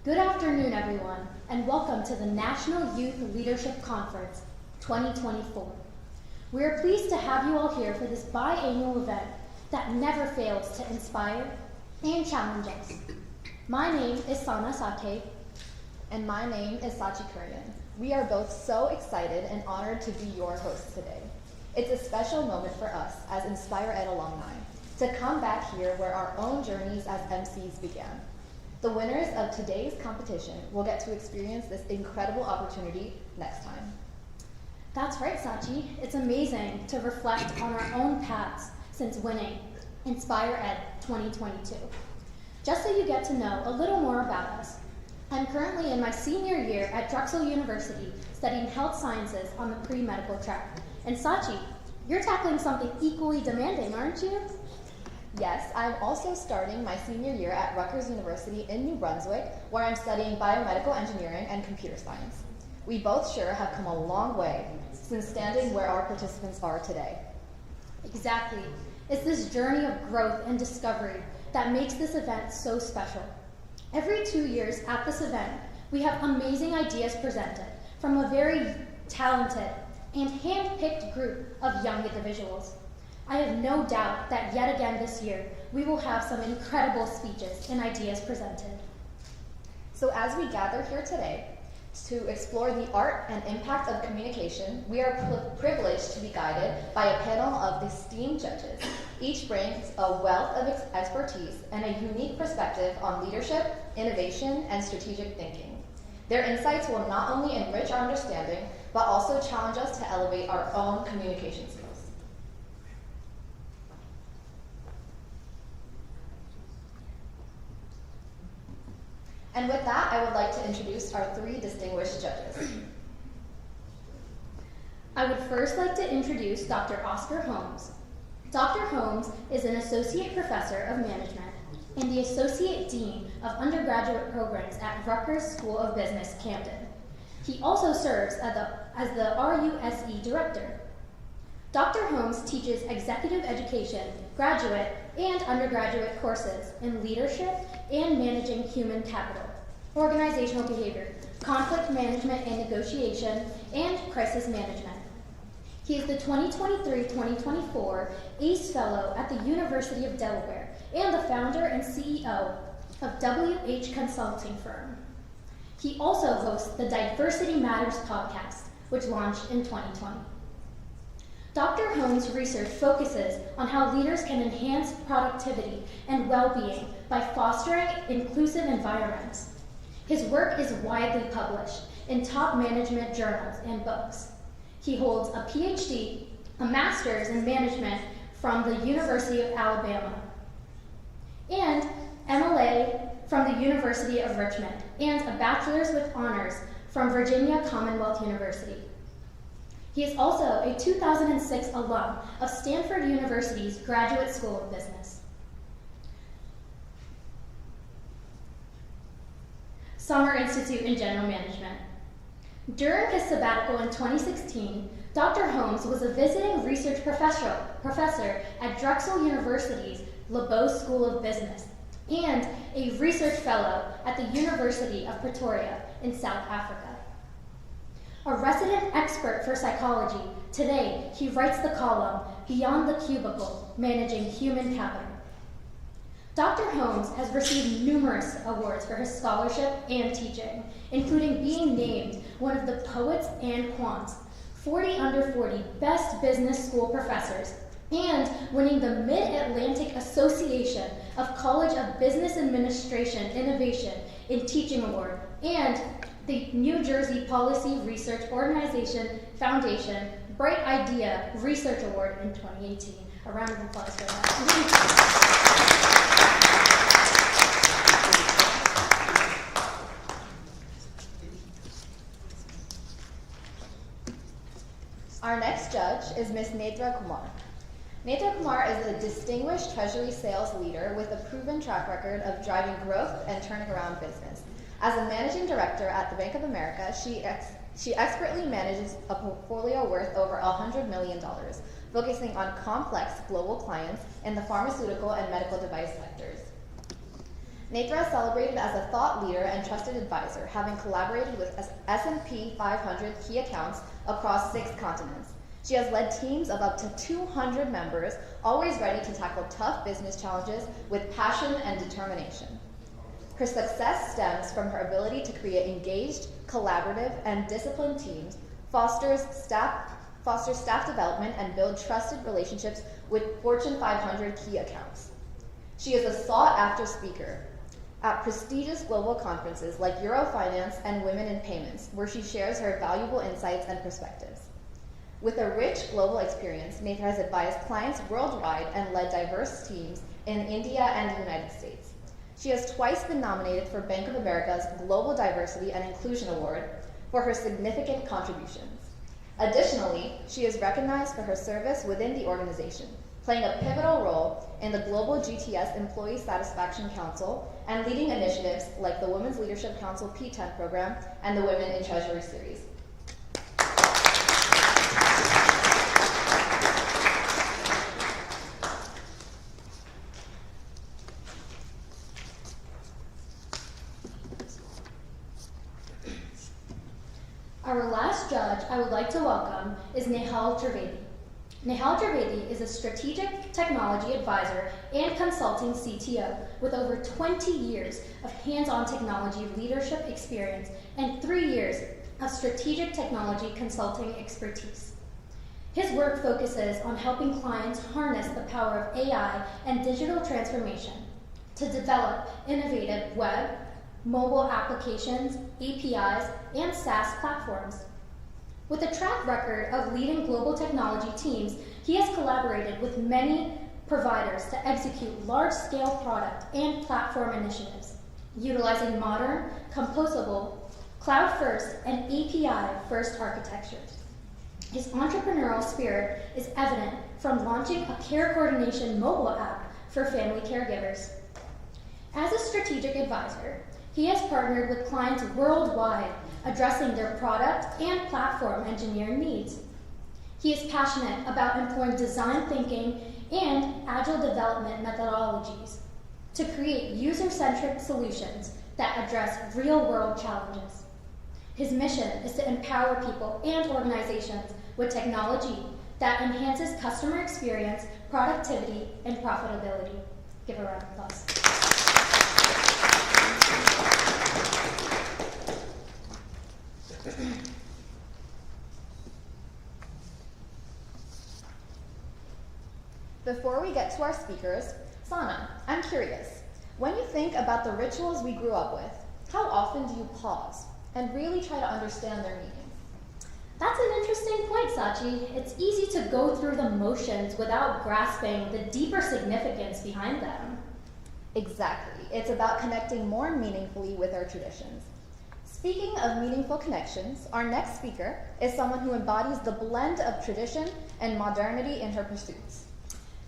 Good afternoon, everyone, and welcome to the National Youth Leadership Conference 2024. We are pleased to have you all here for this biannual event that never fails to inspire and challenge us. My name is Sana Sake. And my name is Sachi Kurian. We are both so excited and honored to be your hosts today. It's a special moment for us as EnspirED alumni to come back here where our own journeys as MCs began. The winners of today's competition will get to experience this incredible opportunity next time. That's right, Sachi. It's amazing to reflect on our own paths since winning EnspirED 2022. Just so you get to know a little more about us, I'm currently in my senior year at Drexel University studying health sciences on the pre-medical track. And Sachi, you're tackling something equally demanding, aren't you? Yes, I'm also starting my senior year at Rutgers University in New Brunswick, where I'm studying biomedical engineering and computer science. We both sure have come a long way since standing where our participants are today. Exactly. It's this journey of growth and discovery that makes this event so special. Every 2 years at this event, we have amazing ideas presented from a very talented and hand-picked group of young individuals. I have no doubt that yet again this year, we will have some incredible speeches and ideas presented. So as we gather here today to explore the art and impact of communication, we are privileged to be guided by a panel of esteemed judges. Each brings a wealth of expertise and a unique perspective on leadership, innovation, and strategic thinking. Their insights will not only enrich our understanding, but also challenge us to elevate our own communication skills. And with that, I would like to introduce our three distinguished judges. I would first like to introduce Dr. Oscar Holmes. Dr. Holmes is an Associate Professor of Management and the Associate Dean of Undergraduate Programs at Rutgers School of Business, Camden. He also serves as the RUSE Director. Dr. Holmes teaches executive education, graduate, and undergraduate courses in leadership and managing human capital, organizational behavior, conflict management and negotiation, and crisis management. He is the 2023-2024 ACE Fellow at the University of Delaware and the founder and CEO of WH Consulting Firm. He also hosts the Diversity Matters podcast, which launched in 2020. Dr. Holmes' research focuses on how leaders can enhance productivity and well-being by fostering inclusive environments. His work is widely published in top management journals and books. He holds a PhD, a master's in management from the University of Alabama, and MLA from the University of Richmond, and a bachelor's with honors from Virginia Commonwealth University. He is also a 2006 alum of Stanford University's Graduate School of Business. Summer Institute in General Management. During his sabbatical in 2016, Dr. Holmes was a visiting research professor at Drexel University's LeBeau School of Business and a research fellow at the University of Pretoria in South Africa. A resident expert for psychology, today he writes the column Beyond the Cubicle, Managing Human Capital. Dr. Holmes has received numerous awards for his scholarship and teaching, including being named one of the Poets and Quants 40 Under 40 Best Business School Professors and winning the Mid-Atlantic Association of College of Business Administration Innovation in Teaching Award and the New Jersey Policy Research Organization Foundation Bright Idea Research Award in 2018. A round of applause for that. Our next judge is Ms. Nedra Kumar. Nedra Kumar is a distinguished Treasury sales leader with a proven track record of driving growth and turning around business. As a managing director at the Bank of America, she expertly manages a portfolio worth over $100 million, focusing on complex global clients in the pharmaceutical and medical device sectors. Netra is celebrated as a thought leader and trusted advisor, having collaborated with S&P 500 key accounts across 6 continents. She has led teams of up to 200 members, always ready to tackle tough business challenges with passion and determination. Her success stems from her ability to create engaged, collaborative, and disciplined teams, foster staff development, and build trusted relationships with Fortune 500 key accounts. She is a sought-after speaker at prestigious global conferences like Eurofinance and Women in Payments, where she shares her valuable insights and perspectives. With a rich global experience, Netra has advised clients worldwide and led diverse teams in India and the United States. She has twice been nominated for Bank of America's Global Diversity and Inclusion Award for her significant contributions. Additionally, she is recognized for her service within the organization, playing a pivotal role in the Global GTS Employee Satisfaction Council and leading initiatives like the Women's Leadership Council P10 program and the Women in Treasury series. Our last judge I would like to welcome is Nehal Trivedi. Nehal Trivedi is a strategic technology advisor and consulting CTO with over 20 years of hands-on technology leadership experience and 3 years of strategic technology consulting expertise. His work focuses on helping clients harness the power of AI and digital transformation to develop innovative web, mobile applications, APIs, and SaaS platforms. With a track record of leading global technology teams, he has collaborated with many providers to execute large-scale product and platform initiatives, utilizing modern, composable, cloud-first, and API-first architectures. His entrepreneurial spirit is evident from launching a care coordination mobile app for family caregivers. As a strategic advisor, he has partnered with clients worldwide, addressing their product and platform engineering needs. He is passionate about employing design thinking and agile development methodologies to create user-centric solutions that address real-world challenges. His mission is to empower people and organizations with technology that enhances customer experience, productivity, and profitability. Give a round of applause. Before we get to our speakers, Sana, I'm curious. When you think about the rituals we grew up with, how often do you pause and really try to understand their meaning? That's an interesting point, Sachi. It's easy to go through the motions without grasping the deeper significance behind them. Exactly. It's about connecting more meaningfully with our traditions. Speaking of meaningful connections, our next speaker is someone who embodies the blend of tradition and modernity in her pursuits.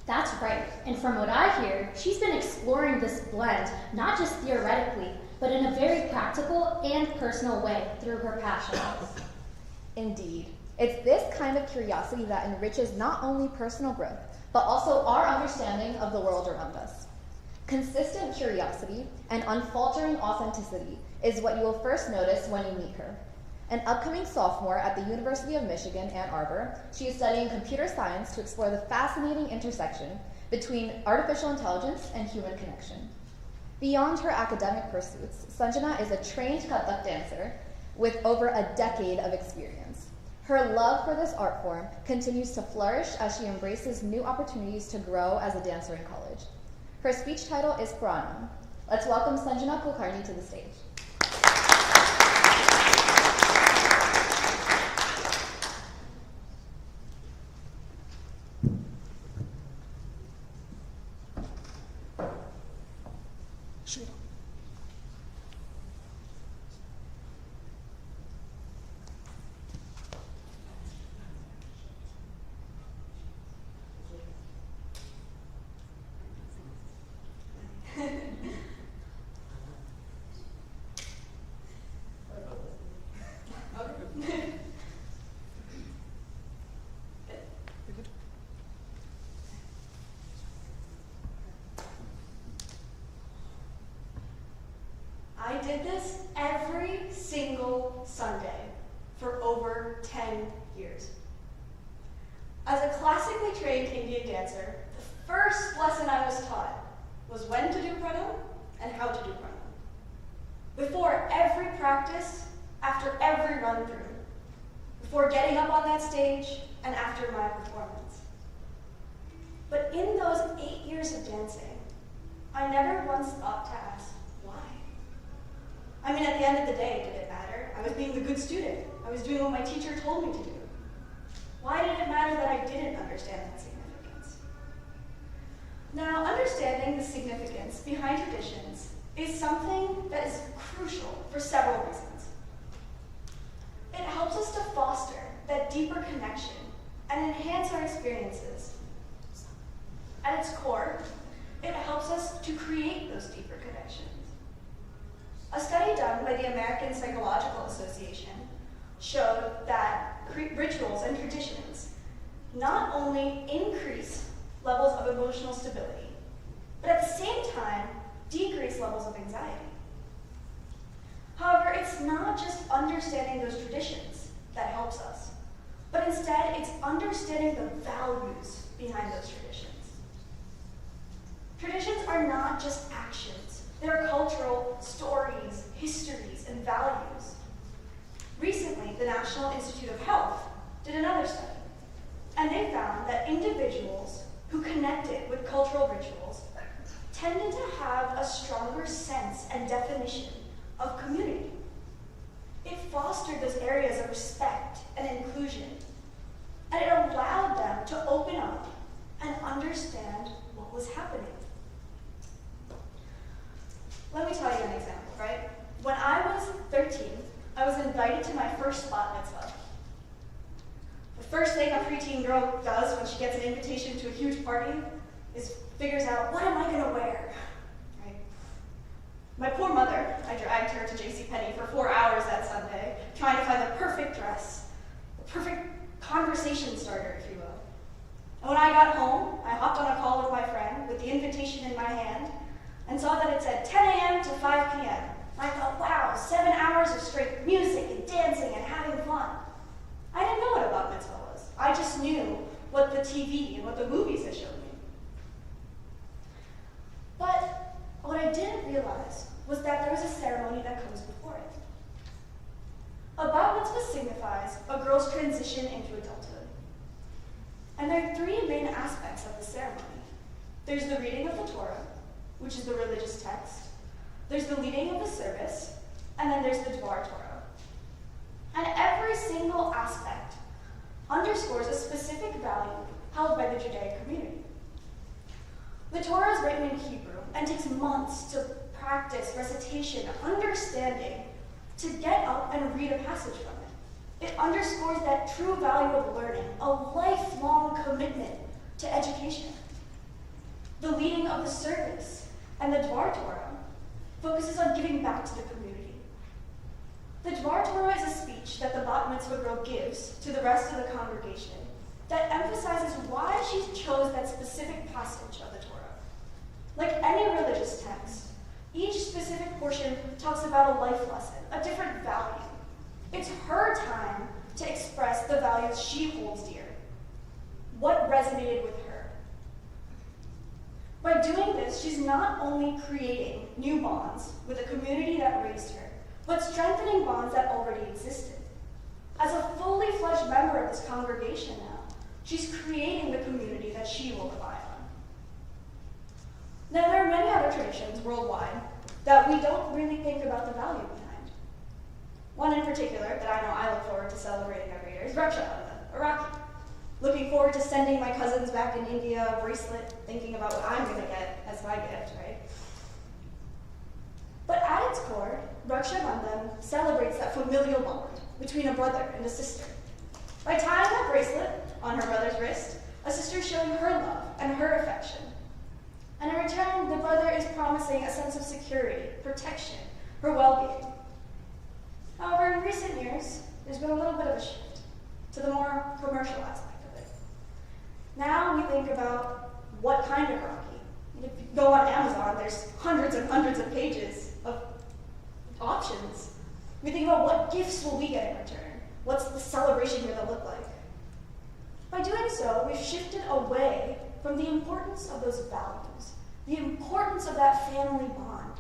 That's right, and from what I hear, she's been exploring this blend not just theoretically, but in a very practical and personal way through her passions. Indeed. It's this kind of curiosity that enriches not only personal growth, but also our understanding of the world around us. Consistent curiosity and unfaltering authenticity is what you will first notice when you meet her. An upcoming sophomore at the University of Michigan, Ann Arbor, she is studying computer science to explore the fascinating intersection between artificial intelligence and human connection. Beyond her academic pursuits, Sanjana is a trained Kathak dancer with over a decade of experience. Her love for this art form continues to flourish as she embraces new opportunities to grow as a dancer in college. Her speech title is Puranam. Let's welcome Sanjana Kulkarni to the stage. I did this every single Sunday for over 10 years. As a classically trained Indian dancer, the first lesson I was taught was when to do pranam and how to do pranam. Before every practice, after every run-through, before getting up on that stage, and after my performance. But in those 8 years of dancing, I never once thought to ask, why? I mean, at the end of the day, did it matter? I was being the good student. I was doing what my teacher told me to do. Why did it matter that I didn't understand that significance? Now, understanding the significance behind traditions is something that is crucial for several reasons. It helps us to foster that deeper connection and enhance our experiences. At its core, it helps us to create those deeper connections. A study done by the American Psychological Association showed that rituals and traditions not only increase levels of emotional stability, but at the same time, decrease levels of anxiety. However, it's not just understanding those traditions that helps us, but instead it's understanding the values behind those traditions. Traditions are not just actions. They're cultural stories, histories, and values. Recently, the National Institute of Health did another study, and they found that individuals who connected with cultural rituals tended to have a stronger sense and definition of community. It fostered those areas of respect and inclusion, and it allowed them to open up and understand what was happening. Let me tell you an example, right? When I was 13, I was invited to my first bat mitzvah. The first thing a preteen girl does when she gets an invitation to a huge party is figures out, what am I gonna wear, right? My poor mother, I dragged her to JCPenney for 4 hours that Sunday, trying to find the perfect dress, the perfect conversation starter, if you will. And when I got home, I hopped on a call with my friend with the invitation in my hand and saw that it said 10 a.m. to 5 p.m. And I thought, wow, 7 hours of straight music and dancing and having fun. I didn't know what a bat mitzvah was. I just knew what the TV and what the movies had showed me. But what I didn't realize was that there was a ceremony that comes before it. A bat mitzvah signifies a girl's transition into adulthood. And there are 3 main aspects of the ceremony. There's the reading of the Torah, which is the religious text. There's the leading of the service, and then there's the Dvar Torah. And every single aspect underscores a specific value held by the Judaic community. The Torah is written in Hebrew and takes months to practice recitation, understanding, to get up and read a passage from it. It underscores that true value of learning, a lifelong commitment to education. The leading of the service and the Dvar Torah focuses on giving back to the community. The Dvar Torah is a speech that the bat mitzvah girl gives to the rest of the congregation that emphasizes why she chose that specific passage of the Torah. Like any religious text, each specific portion talks about a life lesson, a different value. It's her time to express the values she holds dear, what resonated with her. By doing this, she's not only creating new bonds with the community that raised her, but strengthening bonds that already existed. As a fully fledged member of this congregation now, she's creating the community that she will rely on. Now, there are many other traditions worldwide that we don't really think about the value behind. One in particular that I know I look forward to celebrating every year is Raksha Bandhan, or Rakhi. Looking forward to sending my cousins back in India a bracelet, thinking about what I'm going to get as my gift, right? But at its core, Raksha Bandhan celebrates that familial bond between a brother and a sister. By tying that bracelet on her brother's wrist, a sister is showing her love and her affection. And in return, the brother is promising a sense of security, protection, her well-being. However, in recent years, there's been a little bit of a shift to the more commercial aspect of it. Now we think about what kind of Rakhi. If you go on Amazon, there's hundreds and hundreds of pages of We think about what gifts will we get in return? What's the celebration going to look like? By doing so, we've shifted away from the importance of those values, the importance of that family bond.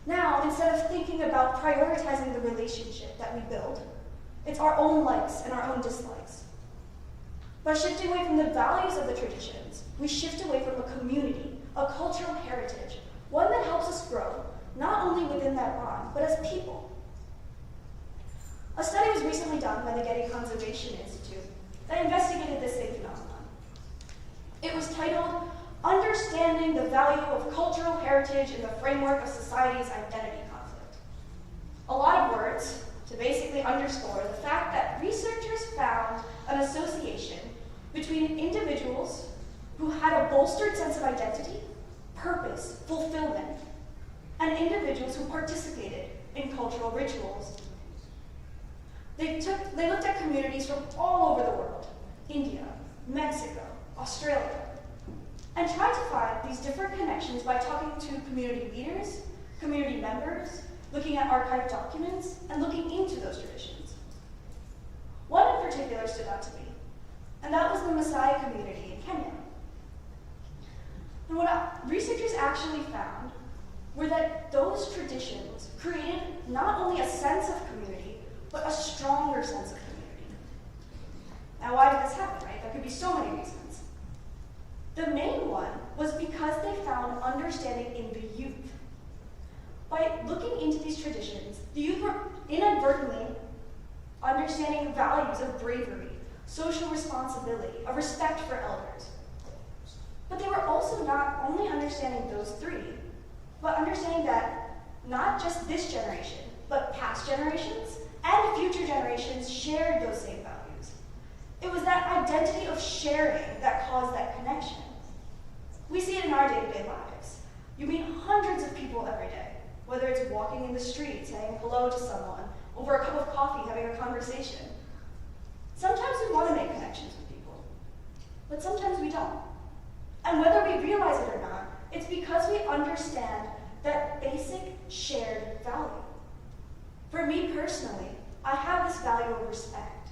Now, instead of thinking about prioritizing the relationship that we build, it's our own likes and our own dislikes. By shifting away from the values of the traditions, we shift away from a community, a cultural heritage, one that helps us grow, not only within that bond, but as people. A study was recently done by the Getty Conservation Institute that investigated this same phenomenon. It was titled, Understanding the Value of Cultural Heritage in the Framework of Society's Identity Conflict. A lot of words to basically underscore the fact that researchers found an association between individuals who had a bolstered sense of identity, purpose, fulfillment, and individuals who participated in cultural rituals. They looked at communities from all over the world, India, Mexico, Australia, and tried to find these different connections by talking to community leaders, community members, looking at archived documents, and looking into those traditions. One in particular stood out to me, and that was the Maasai community in Kenya. And what researchers actually found were that those traditions created not only a sense of community, but a stronger sense of community. Now, why did this happen, right? There could be so many reasons. The main one was because they found understanding in the youth. By looking into these traditions, the youth were inadvertently understanding values of bravery, social responsibility, of respect for elders. But they were also not only understanding those three, but understanding that not just this generation, but past generations and future generations shared those same values. It was that identity of sharing that caused that connection. We see it in our day-to-day lives. You meet hundreds of people every day, whether it's walking in the street, saying hello to someone, over a cup of coffee, having a conversation. Sometimes we want to make connections with people, but sometimes we don't. And whether we realize it or not, it's because we understand that basic shared value. For me personally, I have this value of respect.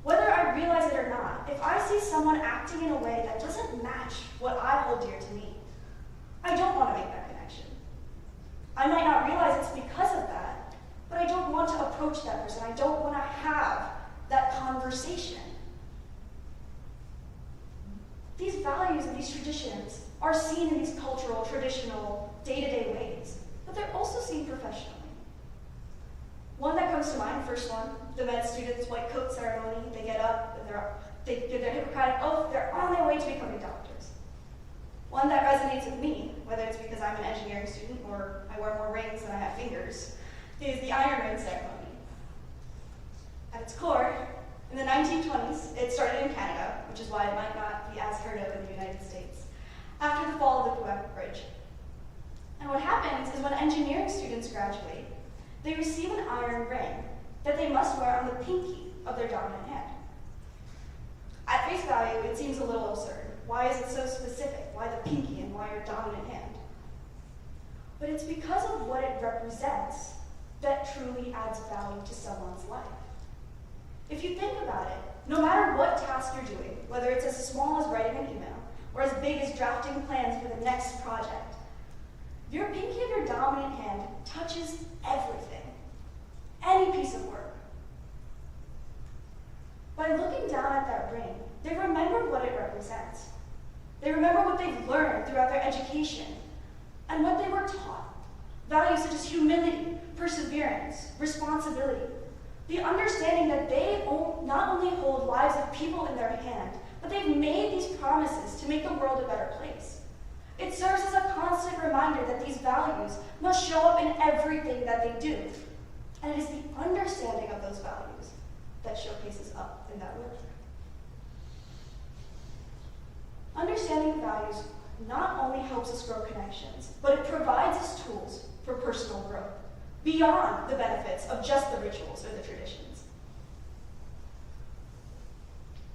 Whether I realize it or not, if I see someone acting in a way that doesn't match what I hold dear to me, I don't want to make that connection. I might not realize it's because of that, but I don't want to approach that person. I don't want to have that conversation. These values and these traditions are seen in these cultural, traditional, day-to-day ways, but they're also seen professionally. One that comes to mind, first one, the med students' white coat ceremony. They get up and they give their Hippocratic oath. They're on their way to becoming doctors. One that resonates with me, whether it's because I'm an engineering student or I wear more rings than I have fingers, is the Iron Ring ceremony. At its core, in the 1920s, it started in Canada, which is why it might not be as heard of in the United States, after the fall of the Quebec Bridge. And what happens is when engineering students graduate, they receive an iron ring that they must wear on the pinky of their dominant hand. At face value, it seems a little absurd. Why is it so specific? Why the pinky and why your dominant hand? But it's because of what it represents that truly adds value to someone's life. If you think about it, no matter what task you're doing, whether it's as small as writing an email or as big as drafting plans for the next project, your pinky of your dominant hand touches everything, any piece of work. By looking down at that ring, they remember what it represents. They remember what they've learned throughout their education and what they were taught. Values such as humility, perseverance, responsibility. The understanding that they not only hold lives of people in their hand, but they've made these promises to make the world a better place. It serves as a constant reminder that these values must show up in everything that they do. And it is the understanding of those values that showcases up in that work. Understanding values not only helps us grow connections, but it provides us tools for personal growth, beyond the benefits of just the rituals or the traditions.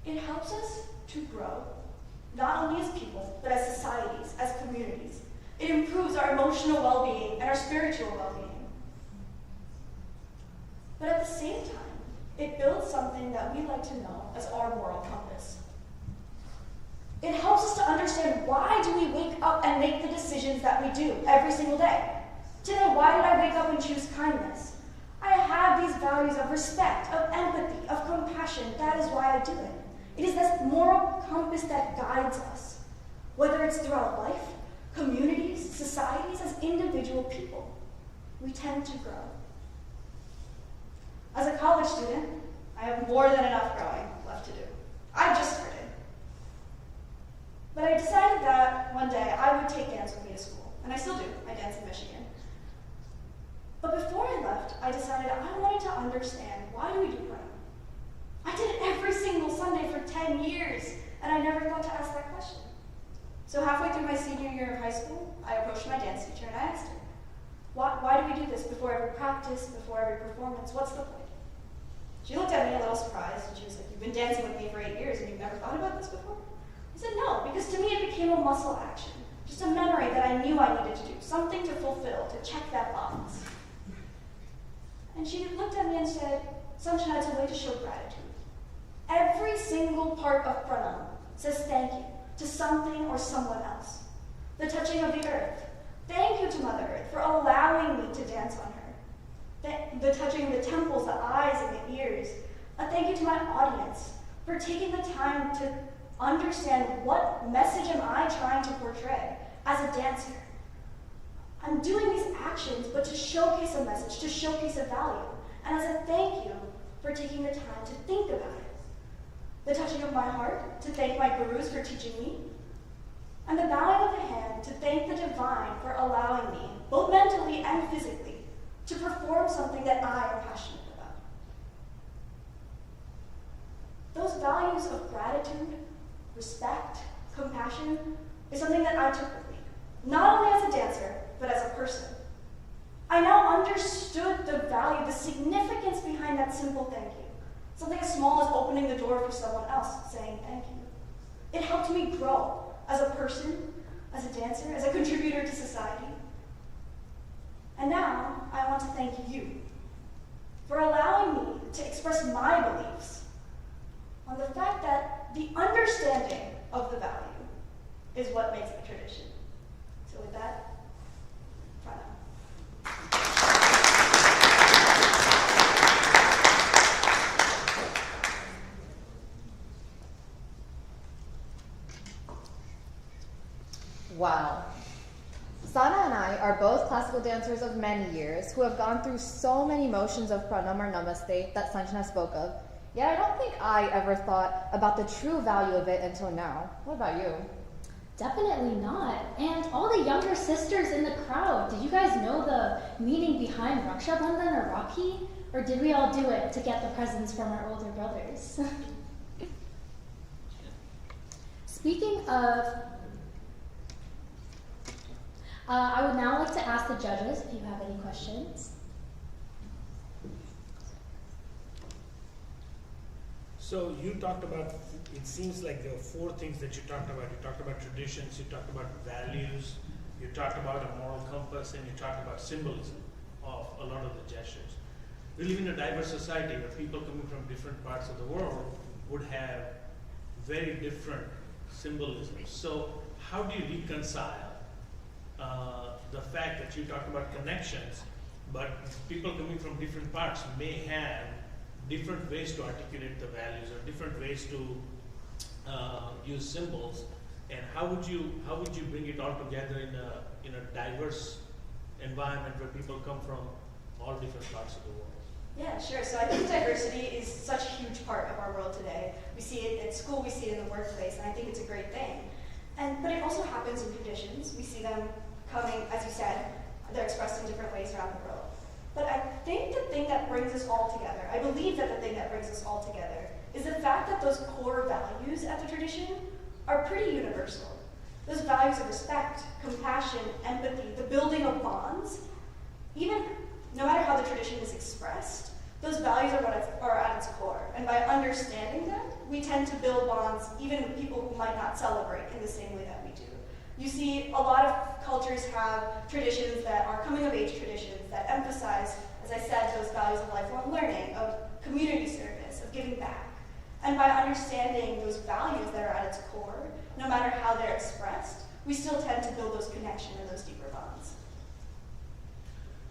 It helps us to grow, not only as people, but as societies, as communities. It improves our emotional well-being and our spiritual well-being. But at the same time, it builds something that we like to know as our moral compass. It helps us to understand, why do we wake up and make the decisions that we do every single day? Today, why did I wake up and choose kindness? I have these values of respect, of empathy, of compassion. That is why I do it. It is this moral compass that guides us, whether it's throughout life, communities, societies, as individual people. We tend to grow. As a college student, I have more than enough growing left to do. I've just started. But I decided that one day I would take dance with me to school, and I still do. I dance in Michigan. But before I left, I decided I wanted to understand, why do we do prom? I did it every single Sunday for 10 years, and I never thought to ask that question. So halfway through my senior year of high school, I approached my dance teacher and I asked her, why do we do this before every practice, before every performance? What's the point? She looked at me a little surprised, and she was like, "You've been dancing with me for 8 years and you've never thought about this before?" I said, "No, because to me it became a muscle action, just a memory that I knew I needed to do, something to fulfill, to check that box." And she looked at me and said, "Sunshine, it's a way to show gratitude. Every single part of pranam says thank you to something or someone else. The touching of the earth. Thank you to Mother Earth for allowing me to dance on her. The touching of the temples, the eyes, and the ears. A thank you to my audience for taking the time to understand, what message am I trying to portray as a dancer. I'm doing these actions, but to showcase a message, to showcase a value, and as a thank you for taking the time to think about it. The touching of my heart, to thank my gurus for teaching me, and the bowing of the hand to thank the divine for allowing me, both mentally and physically, to perform something that I am passionate about." Those values of gratitude, respect, compassion, is something that I took with me, not only as a dancer, but as a person. I now understood the value, the significance behind that simple thank you. Something as small as opening the door for someone else, saying thank you. It helped me grow as a person, as a dancer, as a contributor to society. And now, I want to thank you for allowing me to express my beliefs on the fact that the understanding of the value is what makes it a tradition. So with that, pranam. Wow. Sana and I are both classical dancers of many years who have gone through so many motions of pranam or namaste that Sanjana spoke of, yet I don't think I ever thought about the true value of it until now. What about you? Definitely not. And all the younger sisters in the crowd, did you guys know the meaning behind Raksha Bandhan or Rakhi? Or did we all do it to get the presents from our older brothers? Speaking of, I would now like to ask the judges if you have any questions. So you talked about, it seems like there were 4 things that you talked about. You talked about traditions, you talked about values, you talked about a moral compass, and you talked about symbolism of a lot of the gestures. We live in a diverse society where people coming from different parts of the world would have very different symbolisms. So how do you reconcile the fact that you talked about connections, but people coming from different parts may have different ways to articulate the values or different ways to use symbols, and how would you bring it all together in a diverse environment where people come from all different parts of the world? Yeah, sure. So I think diversity is such a huge part of our world today. We see it at school, we see it in the workplace, and I think it's a great thing. But it also happens in traditions. We see them coming, as you said, they're expressed in different ways around the world. But I think the thing that brings us all together, I believe that the thing that brings us all together, is the fact that those core values at the tradition are pretty universal. Those values of respect, compassion, empathy, the building of bonds, even no matter how the tradition is expressed, those values are at its core. And by understanding them, we tend to build bonds even with people who might not celebrate in the same way that we do. You see, a lot of cultures have traditions that are coming of age traditions that emphasize As I said, those values of lifelong learning, of community service, of giving back. And by understanding those values that are at its core, no matter how they're expressed, we still tend to build those connections and those deeper bonds.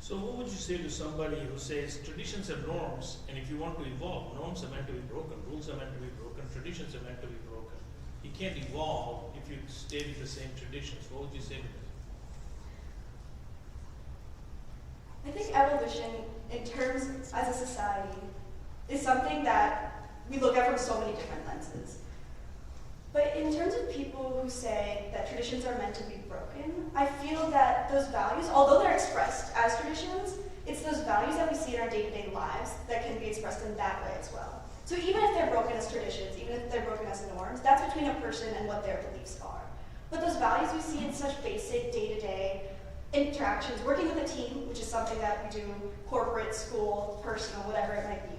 So what would you say to somebody who says traditions are norms, and if you want to evolve, norms are meant to be broken, rules are meant to be broken, traditions are meant to be broken. You can't evolve if you stay with the same traditions. What would you say to them? I think evolution, in terms as a society, is something that we look at from so many different lenses. But in terms of people who say that traditions are meant to be broken, I feel that those values, although they're expressed as traditions, it's those values that we see in our day-to-day lives that can be expressed in that way as well. So even if they're broken as traditions, even if they're broken as norms, that's between a person and what their beliefs are. But those values we see in such basic day-to-day interactions, working with a team, which is something that we do, corporate, school, personal, whatever it might be.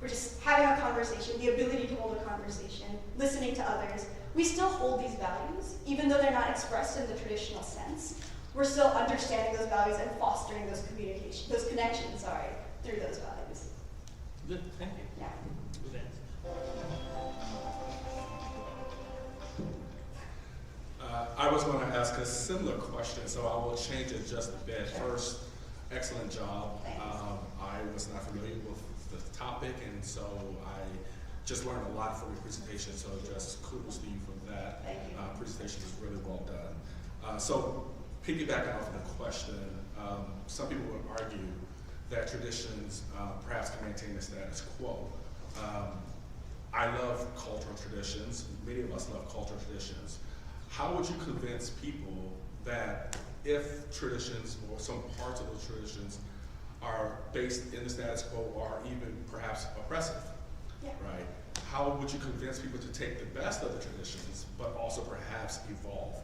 We're just having a conversation, the ability to hold a conversation, listening to others. We still hold these values, even though they're not expressed in the traditional sense. We're still understanding those values and fostering those connections, through those values. Good, thank you. Yeah. Good answer. I was going to ask a similar question, so I will change it just a bit. Sure. First, excellent job. Thanks. I was not familiar with the topic, and so I just learned a lot from your presentation, so just kudos to you for that. Thank you. Presentation was really well done. So piggybacking off the question, some people would argue that traditions perhaps can maintain the status quo. I love cultural traditions. Many of us love cultural traditions. How would you convince people that if traditions or some parts of those traditions are based in the status quo or even perhaps oppressive, Yeah. right? How would you convince people to take the best of the traditions, but also perhaps evolve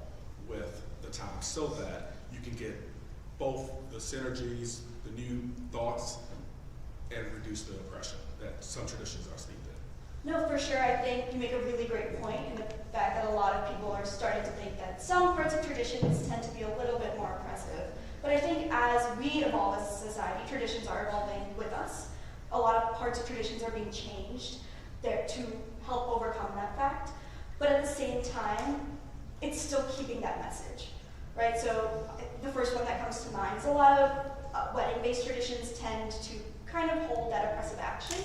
with the times so that you can get both the synergies, the new thoughts, and reduce the oppression that some traditions are steeped in? No, for sure. I think you make a really great point in the fact that a lot of people are starting to think that some parts of traditions tend to be a little bit more oppressive. But I think as we evolve as a society, traditions are evolving with us. A lot of parts of traditions are being changed there to help overcome that fact. But at the same time, it's still keeping that message, right? So the first one that comes to mind is a lot of wedding-based traditions tend to kind of hold that oppressive action,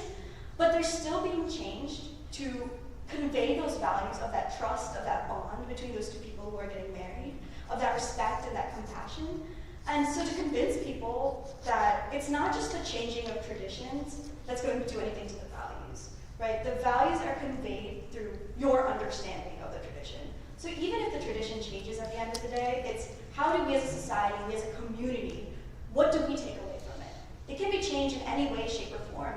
but they're still being changed to convey those values of that trust, of that bond between those two people who are getting married, of that respect and that compassion. And so to convince people that it's not just the changing of traditions that's going to do anything to the values, right? The values are conveyed through your understanding of the tradition. So even if the tradition changes at the end of the day, it's how do we as a society, we as a community, what do we take away from it? It can be changed in any way, shape, or form.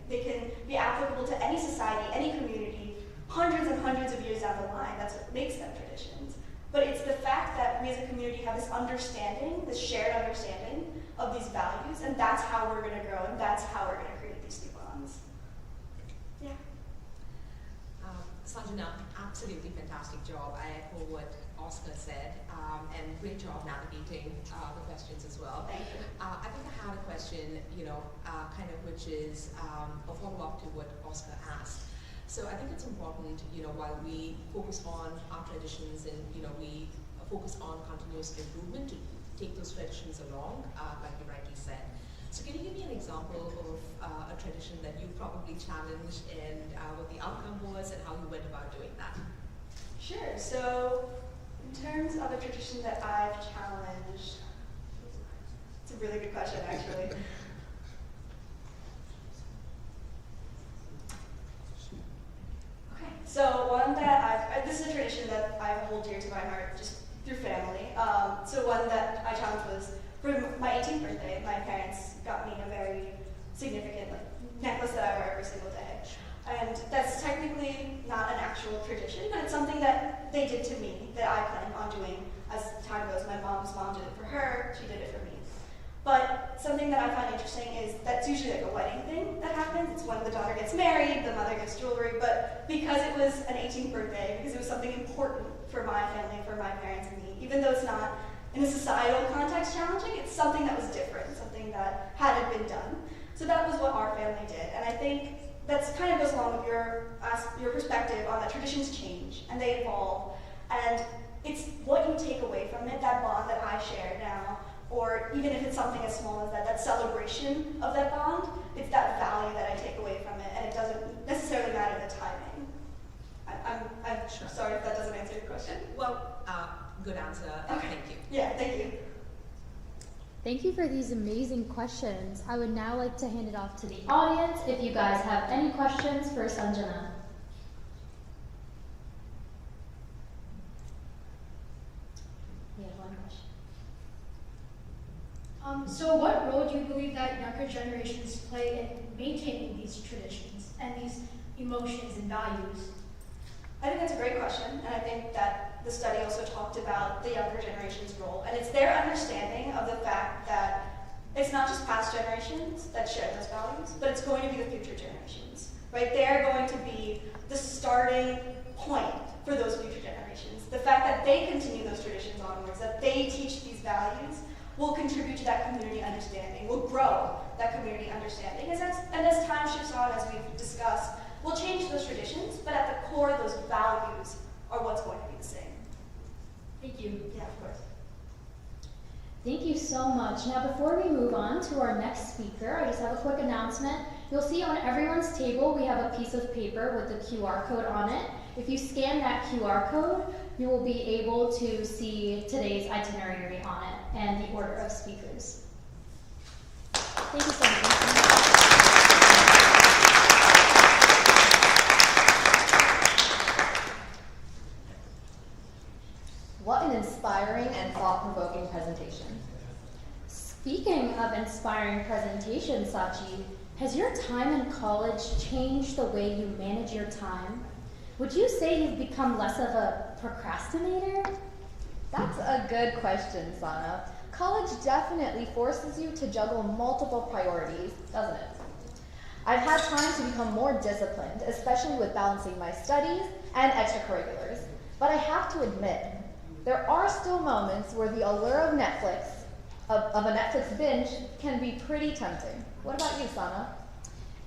They can be applicable to any society, any community, hundreds and hundreds of years down the line. That's what makes them traditions. But it's the fact that we as a community have this understanding, this shared understanding of these values, and that's how we're going to grow, and that's how we're going to create these new bonds. Yeah. Sanjana, absolutely fantastic job. I echo what Oscar said, and great job navigating the questions as well. Thank you. I think I had a question, kind of which is a follow-up to what Oscar asked. So I think it's important, while we focus on our traditions and, we focus on continuous improvement to take those traditions along, like you rightly said. So can you give me an example of a tradition that you probably challenged and what the outcome was and how you went about doing that? Sure. So in terms of a tradition that I've challenged, it's a really good question, actually. Okay. So one that this is a tradition that I hold dear to my heart just through family. So one that I challenged was for my 18th birthday, my parents got me a very significant necklace that I wear every single day. And that's technically not an actual tradition, but it's something that they did to me that I plan on doing as time goes. My mom's mom did it for her, she did it for me. But something that I find interesting is that's usually like a wedding thing that happens. It's when the daughter gets married, the mother gets jewelry, but because it was an 18th birthday, because it was something important for my family, for my parents and me, even though it's not in a societal context challenging. It's something that was different, something that hadn't been done. So that was what our family did. And I think that's kind of goes along with your perspective on that traditions change and they evolve. And it's what you take away from it, that bond that I share now, or even if it's something as small as that celebration of that bond, it's that value that I take away from it, and it doesn't necessarily matter the timing. I'm Sure. sorry if that doesn't answer your question. Well, good answer. And Okay. Thank you. Yeah, thank you. Thank you for these amazing questions. I would now like to hand it off to the audience if you guys have any questions for Sanjana. We have one question. So what role do you believe that younger generations play in maintaining these traditions and these emotions and values? I think that's a great question, and I think that the study also talked about the younger generation's role, and it's their understanding of the fact that it's not just past generations that share those values, but it's going to be the future generations, right? They're going to be the starting point for those future generations. The fact that they continue those traditions onwards, that they teach these values, will contribute to that community understanding, will grow that community understanding. And as time shifts on, as we've discussed, we'll change those traditions, but at the core, those values are what's going to be the same. Thank you. Yeah, of course. Thank you so much. Now, before we move on to our next speaker, I just have a quick announcement. You'll see on everyone's table, we have a piece of paper with the QR code on it. If you scan that QR code, you will be able to see today's itinerary on it and the order of speakers. Thank you so much. What an inspiring and thought-provoking presentation. Speaking of inspiring presentations, Sachi, has your time in college changed the way you manage your time? Would you say you've become less of a procrastinator? That's a good question, Sana. College definitely forces you to juggle multiple priorities, doesn't it? I've had time to become more disciplined, especially with balancing my studies and extracurriculars. But I have to admit, there are still moments where the allure of Netflix, of a Netflix binge, can be pretty tempting. What about you, Sana?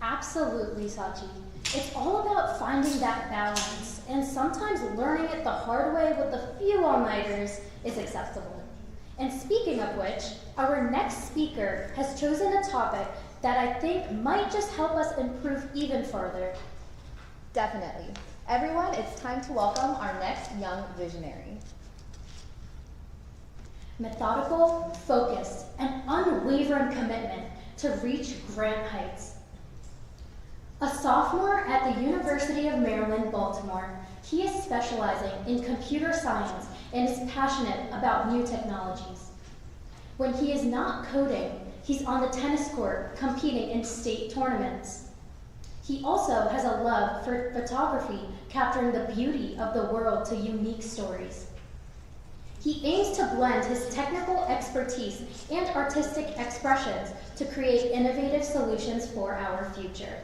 Absolutely, Sachi. It's all about finding that balance, and sometimes learning it the hard way with a few all-nighters is acceptable. And speaking of which, our next speaker has chosen a topic that I think might just help us improve even further. Definitely. Everyone, it's time to welcome our next young visionary. Methodical, focused, and unwavering commitment to reach grand heights. A sophomore at the University of Maryland, Baltimore, he is specializing in computer science and is passionate about new technologies. When he is not coding, he's on the tennis court competing in state tournaments. He also has a love for photography, capturing the beauty of the world to unique stories. He aims to blend his technical expertise and artistic expressions to create innovative solutions for our future.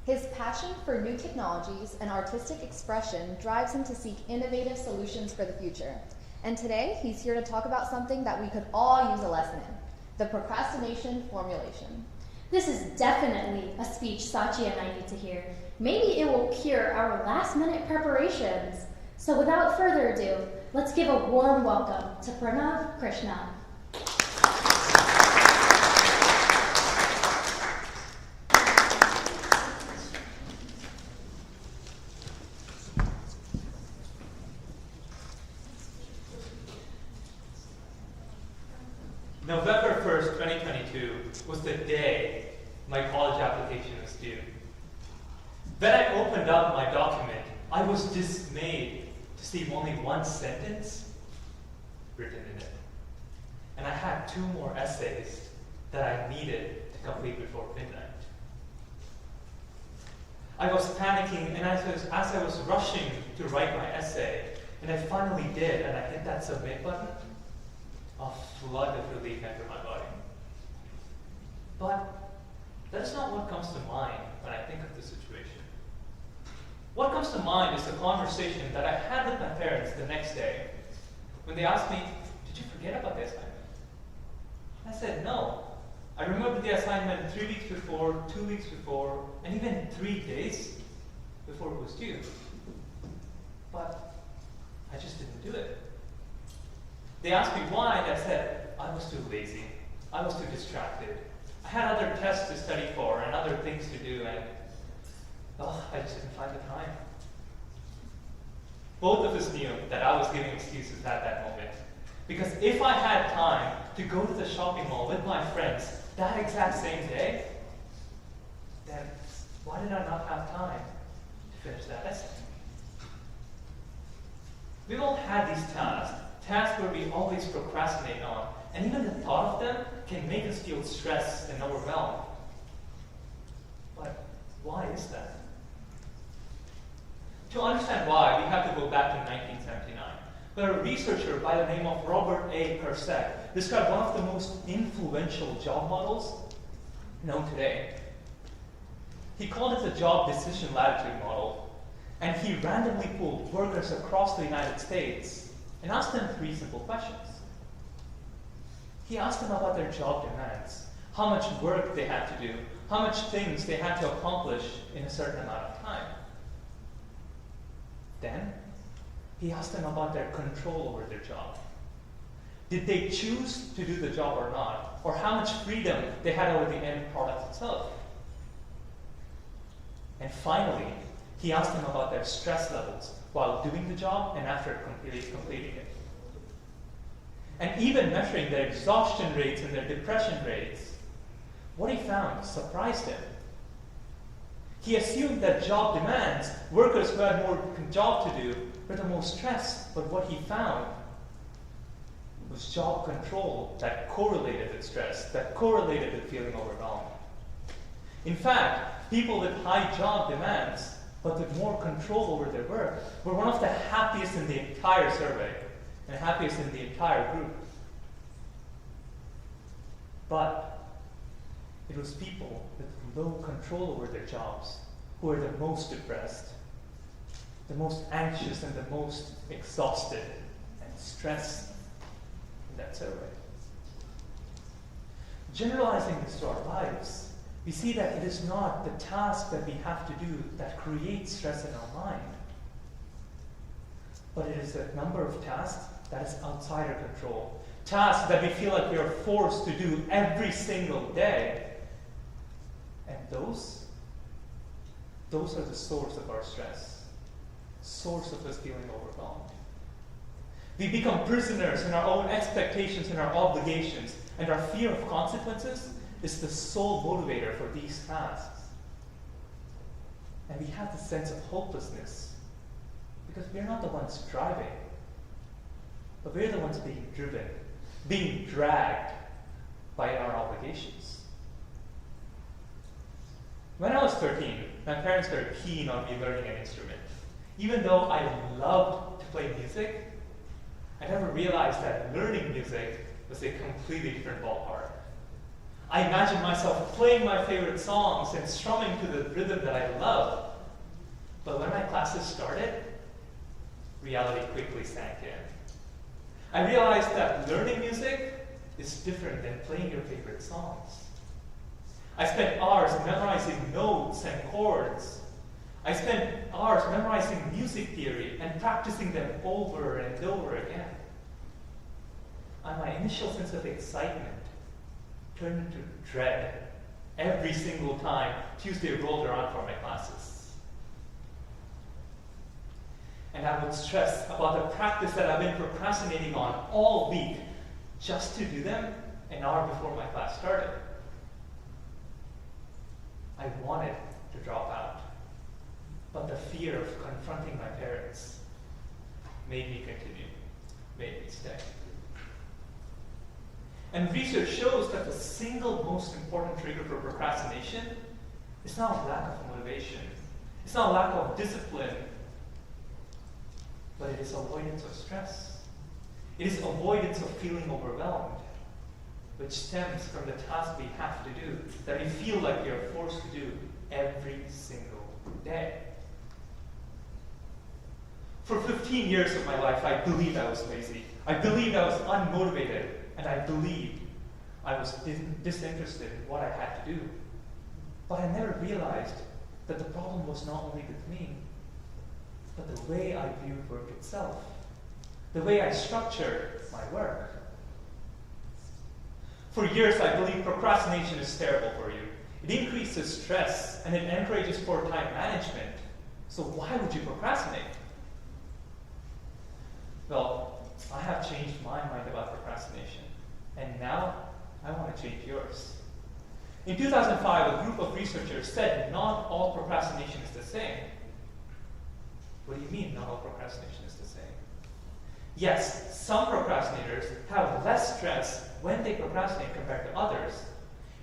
His passion for new technologies and artistic expression drives him to seek innovative solutions for the future. And today, he's here to talk about something that we could all use a lesson in, the procrastination formulation. This is definitely a speech Sachi and I need to hear. Maybe it will cure our last-minute preparations. So without further ado, let's give a warm welcome to Pranav Krishna. November 1st, 2022 was the day my college application was due. When I opened up my document, I was dismayed to see only one sentence written in it. And I had 2 more essays that I needed to complete before midnight. I was panicking, and as I was rushing to write my essay, and I finally did, and I hit that submit button, a flood of relief entered my body. But that is not what comes to mind when I think of the situation. What comes to mind is the conversation that I had with my parents the next day when they asked me, did you forget about the assignment? I said, no. I remembered the assignment 3 weeks before, 2 weeks before, and even 3 days before it was due. But I just didn't do it. They asked me why, and I said, I was too lazy. I was too distracted. I had other tests to study for and other things to do, and I just didn't find the time. Both of us knew that I was giving excuses at that moment. Because if I had time to go to the shopping mall with my friends that exact same day, then why did I not have time to finish that essay? We've all had these tasks where we always procrastinate on, and even the thought of them can make us feel stressed and overwhelmed. But why is that? To understand why, we have to go back to 1979, where a researcher by the name of Robert A. Pirsig described one of the most influential job models known today. He called it the job decision latitude model, and he randomly pulled workers across the United States and asked them 3 simple questions. He asked them about their job demands, how much work they had to do, how much things they had to accomplish in a certain amount of time. Then, he asked them about their control over their job. Did they choose to do the job or not? Or how much freedom they had over the end product itself? And finally, he asked them about their stress levels while doing the job and after completing it. And even measuring their exhaustion rates and their depression rates, what he found surprised him. He assumed that job demands, workers who had more job to do, were the most stressed, but what he found was job control that correlated with stress, that correlated with feeling overwhelmed. In fact, people with high job demands, but with more control over their work, were one of the happiest in the entire survey, and happiest in the entire group. But it was people with low control over their jobs who were the most depressed, the most anxious, and the most exhausted and stressed in that survey. Generalizing this to our lives, we see that it is not the task that we have to do that creates stress in our mind, but it is a number of tasks that is outside our control. Tasks that we feel like we are forced to do every single day. And those are the source of our stress, source of us feeling overwhelmed. We become prisoners in our own expectations and our obligations, and our fear of consequences is the sole motivator for these tasks. And we have this sense of hopelessness because we're not the ones driving, but we're the ones being driven, being dragged by our obligations. When I was 13, my parents were keen on me learning an instrument. Even though I loved to play music, I never realized that learning music was a completely different ballpark. I imagined myself playing my favorite songs and strumming to the rhythm that I loved. But when my classes started, reality quickly sank in. I realized that learning music is different than playing your favorite songs. I spent hours memorizing notes and chords. I spent hours memorizing music theory and practicing them over and over again. And my initial sense of excitement turned into dread every single time Tuesday rolled around for my classes. And I would stress about the practice that I've been procrastinating on all week just to do them an hour before my class started. I wanted to drop out, but the fear of confronting my parents made me continue, made me stay. And research shows that the single most important trigger for procrastination is not lack of motivation, it's not lack of discipline, but it is avoidance of stress. It is avoidance of feeling overwhelmed, which stems from the task we have to do, that we feel like we are forced to do every single day. For 15 years of my life, I believed I was lazy. I believed I was unmotivated, and I believed I was disinterested in what I had to do. But I never realized that the problem was not only with me, but the way I viewed work itself, the way I structured my work. For years, I believed procrastination is terrible for you. It increases stress, and it encourages poor time management. So why would you procrastinate? Well, I have changed my mind about procrastination, and now I want to change yours. In 2005, a group of researchers said not all procrastination is the same. What do you mean not all procrastination is the same? Yes, some procrastinators have less stress when they procrastinate compared to others,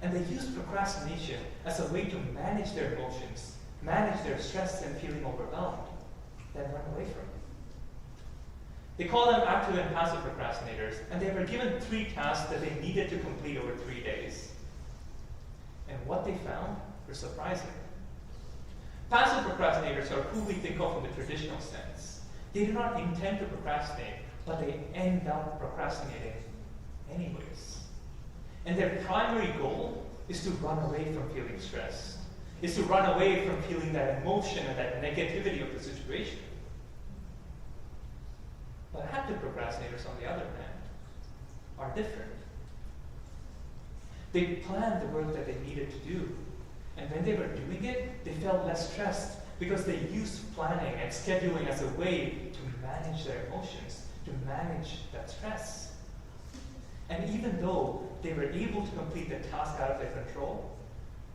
and they use procrastination as a way to manage their emotions, manage their stress and feeling overwhelmed, then run away from it. They call them active and passive procrastinators, and they were given 3 tasks that they needed to complete over 3 days. And what they found was surprising. Passive procrastinators are who we think of in the traditional sense. They do not intend to procrastinate, but they end up procrastinating anyways. And their primary goal is to run away from feeling stressed, is to run away from feeling that emotion and that negativity of the situation. But active procrastinators, on the other hand, are different. They planned the work that they needed to do, and when they were doing it, they felt less stressed because they used planning and scheduling as a way to manage their emotions, to manage that stress. And even though they were able to complete the task out of their control,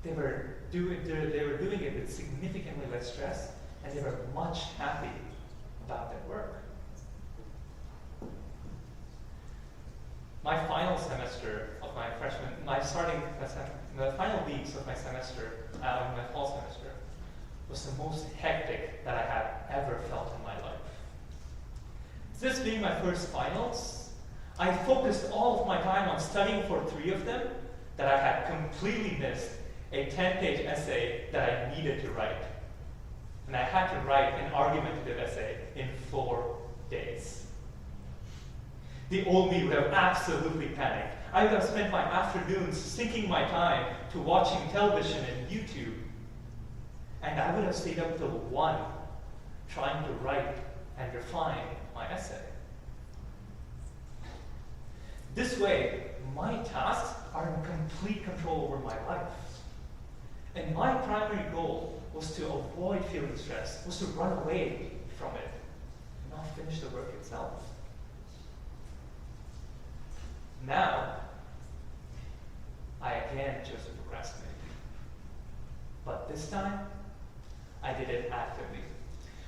they were doing it with significantly less stress, and they were much happy about their work. My final semester of my freshman, the final weeks of my semester, my fall semester, was the most hectic that I have ever felt in my life. This being my first finals, I focused all of my time on studying for 3 of them that I had completely missed a 10-page essay that I needed to write. And I had to write an argumentative essay in 4 days. The old me would have absolutely panicked. I would have spent my afternoons sinking my time to watching television and YouTube. And I would have stayed up till 1 trying to write and refine my essay. This way, my tasks are in complete control over my life. And my primary goal was to avoid feeling stressed, was to run away from it, not finish the work itself. Now, I again chose to procrastinate. But this time, I did it actively.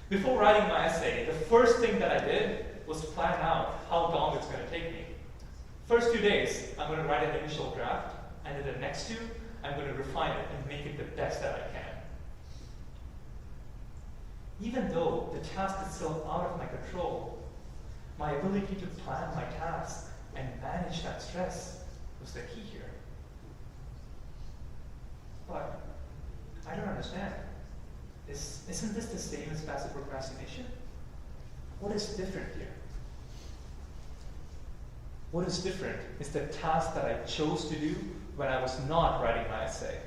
Before writing my essay, the first thing that I did was plan out how long it's going to take me. First 2 days, I'm going to write an initial draft, and in the next 2, I'm going to refine it and make it the best that I can. Even though the task is still out of my control, my ability to plan my task and manage that stress was the key here. But I don't understand. Isn't this the same as passive procrastination? What is different here? What is different is the task that I chose to do when I was not writing my essay.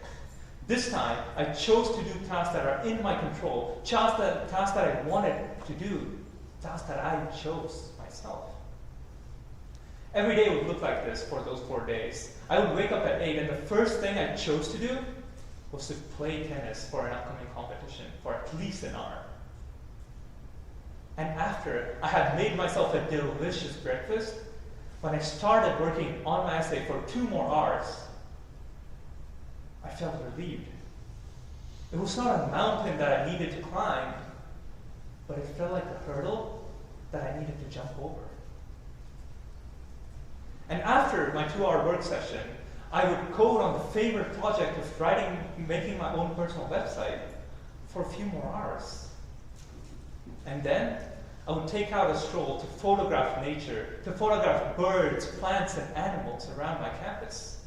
This time, I chose to do tasks that are in my control, tasks that I wanted to do, tasks that I chose myself. Every day would look like this for those 4 days. I would wake up at 8, and the first thing I chose to do was to play tennis for an upcoming competition for at least an hour. And after I had made myself a delicious breakfast, when I started working on my essay for 2 more hours, I felt relieved. It was not a mountain that I needed to climb, but it felt like a hurdle that I needed to jump over. And after my 2-hour work session, I would code on the favorite project of making my own personal website for a few more hours. And then I would take out a stroll to photograph nature, to photograph birds, plants, and animals around my campus.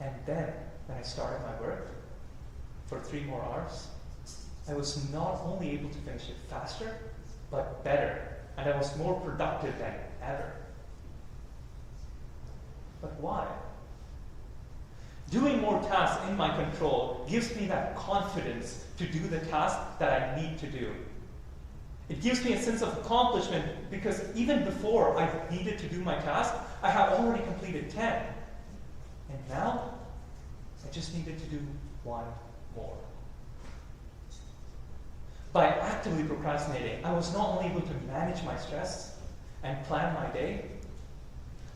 And then, when I started my work for 3 more hours, I was not only able to finish it faster, but better, and I was more productive than ever. But why? Doing more tasks in my control gives me that confidence to do the task that I need to do. It gives me a sense of accomplishment because even before I needed to do my task, I have already completed 10. And now, I just needed to do one more. By actively procrastinating, I was not only able to manage my stress and plan my day,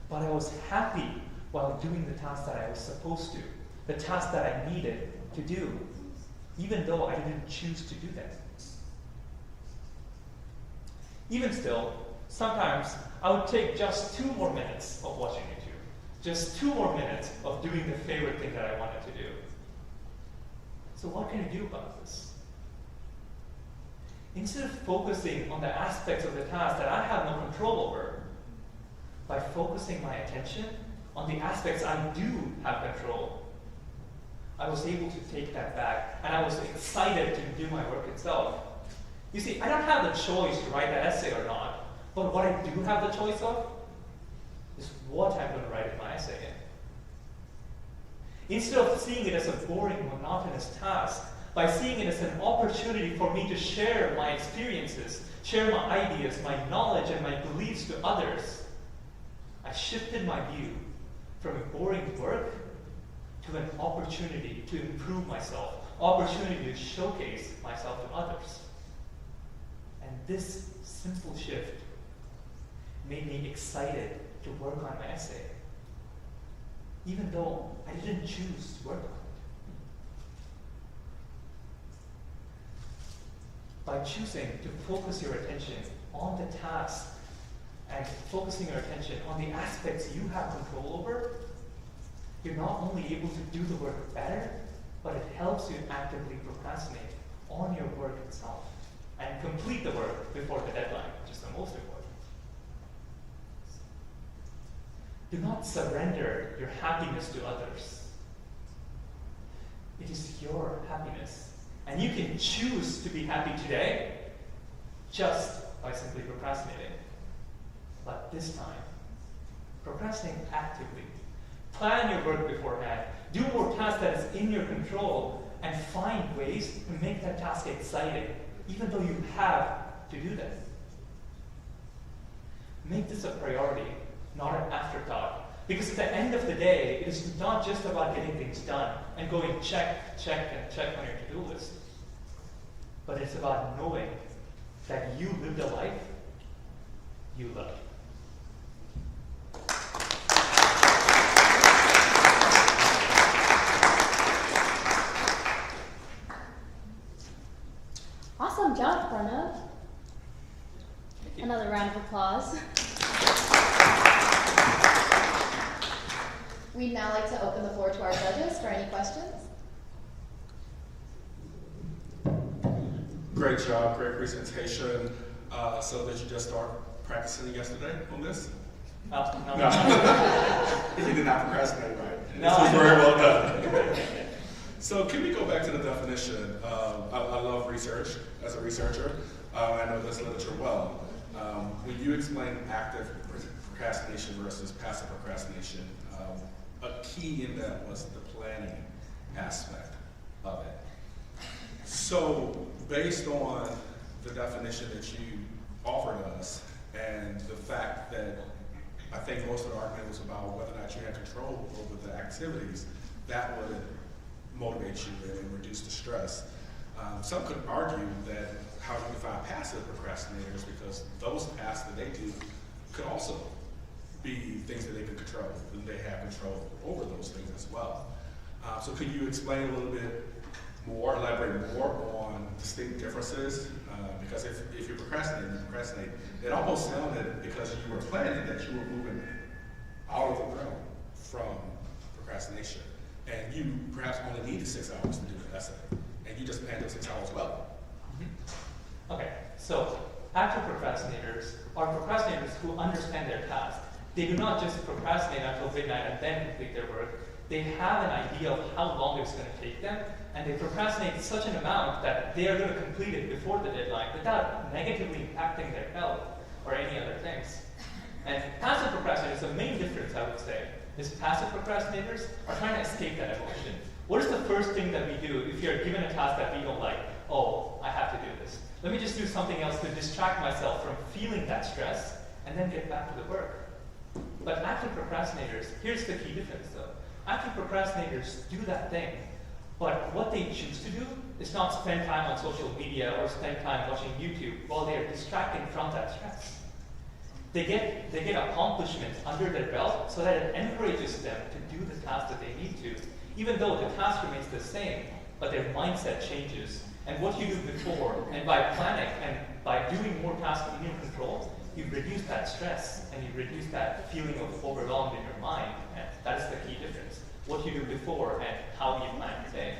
but I was happy while doing the task that I was supposed to, the task that I needed to do, even though I didn't choose to do that. Even still, sometimes I would take just 2 more minutes of watching YouTube, just 2 more minutes of doing the favorite thing that I wanted to do. So what can I do about this? Instead of focusing on the aspects of the task that I have no control over, by focusing my attention on the aspects I do have control, I was able to take that back, and I was excited to do my work itself. You see, I don't have the choice to write that essay or not, but what I do have the choice of is what I'm going to write in my essay in. Instead of seeing it as a boring, monotonous task, by seeing it as an opportunity for me to share my experiences, share my ideas, my knowledge, and my beliefs to others, I shifted my view from a boring work to an opportunity to improve myself, opportunity to showcase myself to others. And this simple shift made me excited to work on my essay, even though I didn't choose to work on it. By choosing to focus your attention on the task and focusing your attention on the aspects you have control over, you're not only able to do the work better, but it helps you actively procrastinate on your work itself and complete the work before the deadline, which is the most important. Do not surrender your happiness to others. It is your happiness. And you can choose to be happy today just by simply procrastinating. But this time, procrastinate actively. Plan your work beforehand. Do more tasks that is in your control and find ways to make that task exciting, even though you have to do that. Make this a priority, not an afterthought. Because at the end of the day, it is not just about getting things done and going check, check, and check on your to-do list. But it's about knowing that you lived a life you love. Awesome job, Pranav. Another round of applause. We'd now like to open the floor to our judges for any questions. Great job, great presentation. So did you just start practicing yesterday on this? No. You did not procrastinate, right? No. This was very well done. So can we go back to the definition? I love research as a researcher. I know this literature well. When you explain active procrastination versus passive procrastination, a key in that was the planning aspect of it. So based on the definition that you offered us and the fact that I think most of the argument was about whether or not you had control over the activities, that would motivate you and reduce the stress. Some could argue that how you define passive procrastinators, because those tasks that they do could also be things that they can control, and they have control over those things as well. So could you explain a little bit more, elaborate more on distinct differences? Because if you procrastinate, it almost sounded, because you were planning, that you were moving out of the realm from procrastination. And you perhaps only needed 6 hours to do the essay, and you just planned those 6 hours well. Okay, so active procrastinators are procrastinators who understand their task. They do not just procrastinate until midnight and then complete their work. they have an idea of how long it's going to take them, and they procrastinate such an amount that they are going to complete it before the deadline without negatively impacting their health or any other things. And passive procrastinators, the main difference I would say, is passive procrastinators are trying to escape that emotion. What is the first thing that we do if you're given a task that we don't like? Oh, I have to do this. Let me just do something else to distract myself from feeling that stress and then get back to the work. But active procrastinators, here's the key difference though. Active procrastinators do that thing, but what they choose to do is not spend time on social media or spend time watching YouTube while they are distracting from that stress. They get accomplishments under their belt so that it encourages them to do the task that they need to, even though the task remains the same, but their mindset changes. And what you do before, and by planning and by doing more tasks in your control, you reduce that stress and you reduce that feeling of overwhelmed in your mind. And that is the key difference. What you do before and how you plan your day.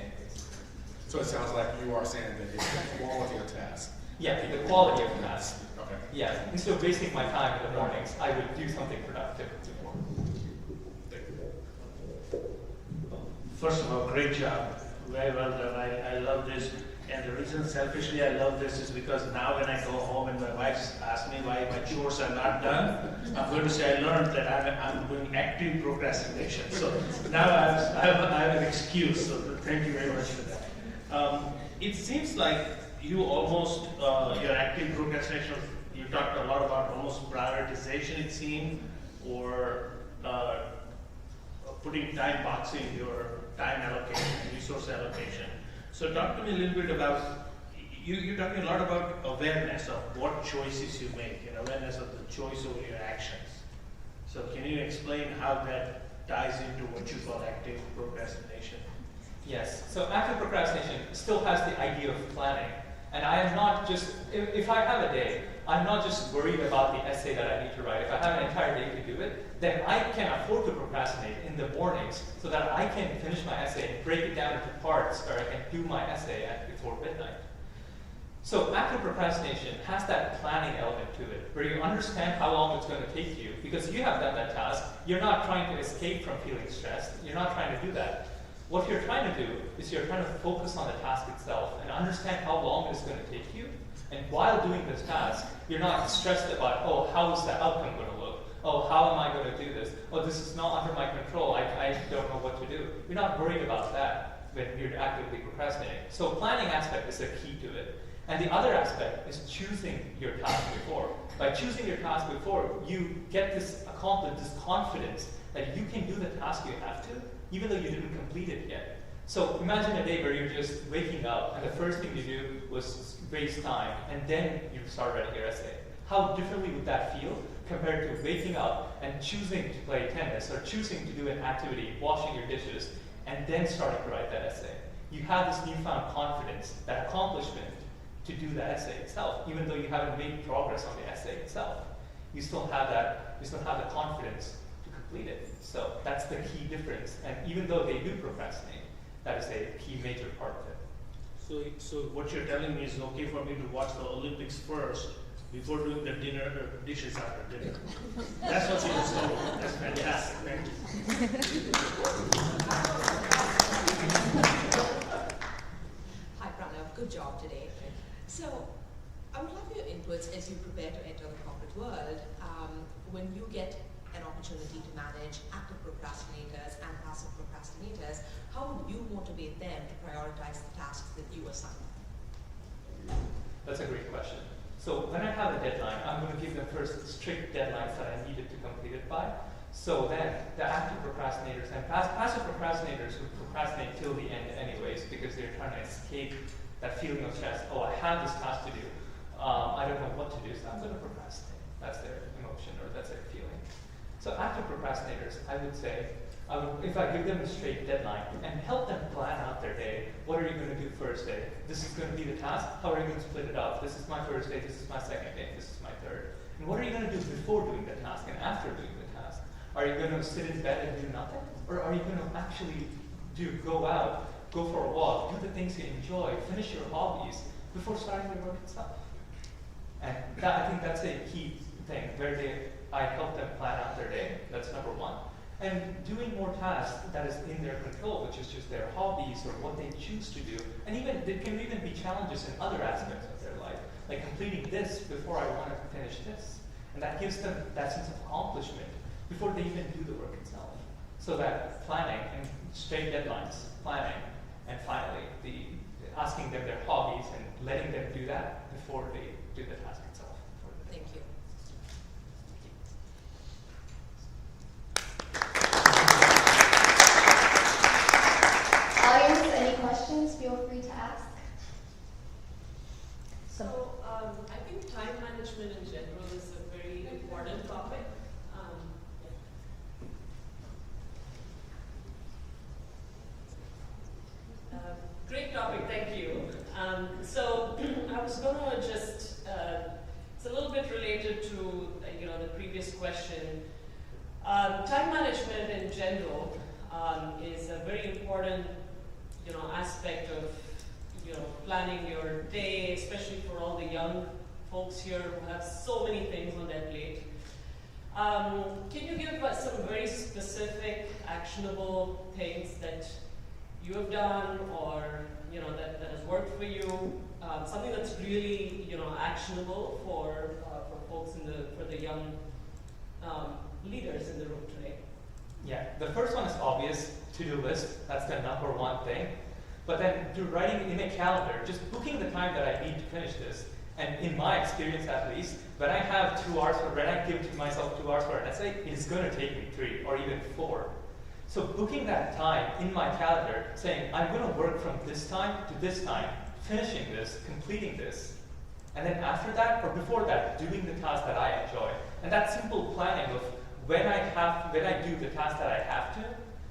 So it sounds like you are saying that it's the quality of task. Yeah, the quality of the task. Okay. Yeah, instead of wasting my time in the mornings, I would do something productive before. First of all, great job. Very well done. I love this. And the reason selfishly I love this is because now when I go home and my wife asks me why my chores are not done, I'm going to say I learned that I'm doing active procrastination. So now I have an excuse. So thank you very much for that. It seems like you almost, your active procrastination, you talked a lot about almost prioritization it seemed, or putting time boxing your time allocation, resource allocation. So talk to me a little bit about, you're talking a lot about awareness of what choices you make and awareness of the choice over your actions. So can you explain how that ties into what you call active procrastination? Yes, so active procrastination still has the idea of planning. And I am not just, if I have a day, I'm not just worried about the essay that I need to write. If I have an entire day to do it, then I can afford to procrastinate in the mornings so that I can finish my essay and break it down into parts, or I can do my essay before midnight. So active procrastination has that planning element to it, where you understand how long it's going to take you, because you have done that task. You're not trying to escape from feeling stressed. You're not trying to do that. What you're trying to do is you're trying to focus on the task itself and understand how long it's going to take you. And while doing this task, you're not stressed about, oh, how is the outcome going to look? Oh, how am I going to do this? Oh, this is not under my control. I don't know what to do. You're not worried about that when you're actively procrastinating. So planning aspect is the key to it. And the other aspect is choosing your task before. By choosing your task before, you get this confidence that you can do the task you have to, even though you didn't complete it yet. So imagine a day where you're just waking up and the first thing you do was waste time, and then you start writing your essay. How differently would that feel compared to waking up and choosing to play tennis or choosing to do an activity, washing your dishes, and then starting to write that essay? You have this newfound confidence, that accomplishment to do the essay itself, even though you haven't made progress on the essay itself. You still have the confidence to complete it. So that's the key difference. And even though they do procrastinate, that is a key major part of it. So what you're telling me is okay for me to watch the Olympics first before doing the dishes after dinner. That's what you just told me. That's fantastic. Thank you. Hi Pranav, good job today. So I would love your inputs as you prepare to enter the corporate world. When you get an opportunity to manage active procrastinators and passive procrastinators, how would you motivate them to prioritize the tasks that you assign? That's a great question. So when I have a deadline, I'm going to give them first strict deadlines that I needed to complete it by. So then the active procrastinators and passive procrastinators who procrastinate till the end anyways because they're trying to escape that feeling of stress. Oh, I have this task to do. I don't know what to do, so I'm going to procrastinate. That's their emotion or that's their feeling. So active procrastinators, I would say, if I give them a straight deadline and help them plan out their day, what are you going to do first day? This is going to be the task. How are you going to split it up? This is my first day, this is my second day, this is my third. And what are you going to do before doing the task and after doing the task? Are you going to sit in bed and do nothing? Or are you going to actually go out, go for a walk, do the things you enjoy, finish your hobbies before starting the work itself? And I think that's a key thing, where I help them plan out their day. That's number one. and doing more tasks that is in their control, which is just their hobbies or what they choose to do. And even there can even be challenges in other aspects of their life, like completing this before I want to finish this. And that gives them that sense of accomplishment before they even do the work itself. So that planning and straight deadlines, planning, and finally asking them their hobbies and letting them do that before they do the task itself. Thank you. Audience, any questions? Feel free to ask. So I think time management in general is a very important topic. Great topic, thank you. So I was going to just, it's a little bit related to the previous question. Time management in general is a very important aspect of planning your day, especially for all the young folks here who have so many things on their plate. Can you give us some very specific, actionable things that you have done, or that has worked for you? Something that's really actionable for folks for the young leaders in the room today. Yeah, the first one is obvious, to-do list. That's the number one thing. But then writing in a calendar, just booking the time that I need to finish this. And in my experience at least, when I have 2 hours, or when I give to myself 2 hours for an essay, it's going to take me 3 or even 4. So booking that time in my calendar, saying I'm going to work from this time to this time, finishing this, completing this. And then after that, or before that, doing the task that I enjoy. And that simple planning of when I do the task that I have to,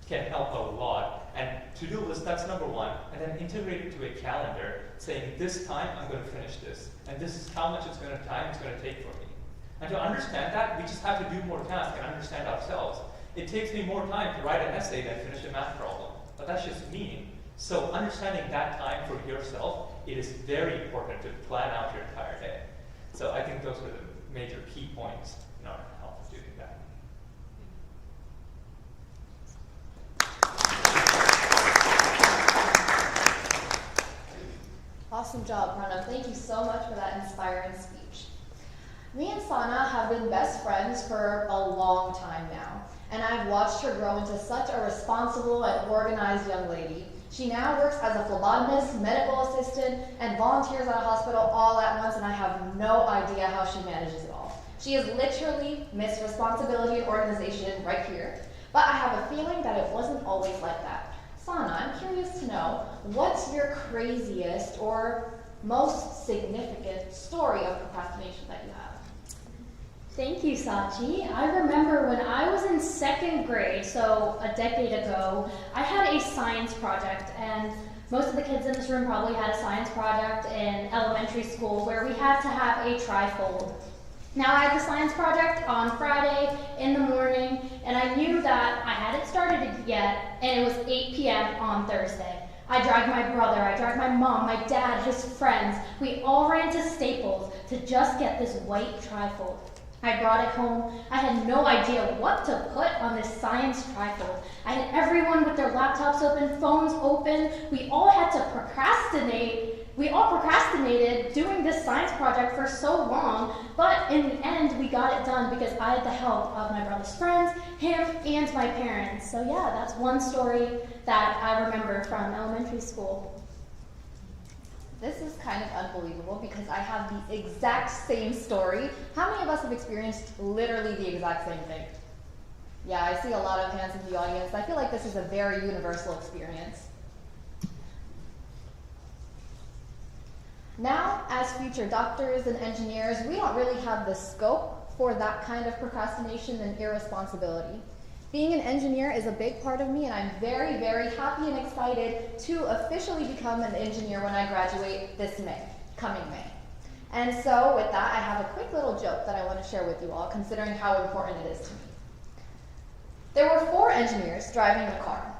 can help a lot. And to-do list, that's number one. And then integrate it to a calendar, saying this time I'm going to finish this. And this is how much time it's going to take for me. And to understand that, we just have to do more tasks and understand ourselves. It takes me more time to write an essay than finish a math problem. But that's just me. So understanding that time for yourself, it is very important to plan out your entire day. So I think those are the major key points in order to help us doing that. Awesome job, Pranav. Thank you so much for that inspiring speech. Me and Sana have been best friends for a long time now, and I've watched her grow into such a responsible and organized young lady. She now works as a phlebotomist, medical assistant, and volunteers at a hospital all at once, and I have no idea how she manages it all. She is literally Miss Responsibility and Organization right here, but I have a feeling that it wasn't always like that. Sana, I'm curious to know, what's your craziest or most significant story of procrastination that you have? Thank you, Sachi. I remember when I was in 2nd grade, so a decade ago, I had a science project, and most of the kids in this room probably had a science project in elementary school where we had to have a trifold. Now, I had the science project on Friday in the morning, and I knew that I hadn't started it yet, and it was 8 p.m. on Thursday. I dragged my brother, I dragged my mom, my dad, his friends. We all ran to Staples to just get this white trifold. I brought it home. I had no idea what to put on this science trifold. I had everyone with their laptops open, phones open. We all had to procrastinate. We all procrastinated doing this science project for so long, but in the end, we got it done because I had the help of my brother's friends, him, and my parents. So yeah, that's one story that I remember from elementary school. This is kind of unbelievable because I have the exact same story. How many of us have experienced literally the exact same thing? Yeah, I see a lot of hands in the audience. I feel like this is a very universal experience. Now, as future doctors and engineers, we don't really have the scope for that kind of procrastination and irresponsibility. Being an engineer is a big part of me, and I'm very, very happy and excited to officially become an engineer when I graduate this May, coming May. And so with that, I have a quick little joke that I want to share with you all, considering how important it is to me. There were 4 engineers driving a car.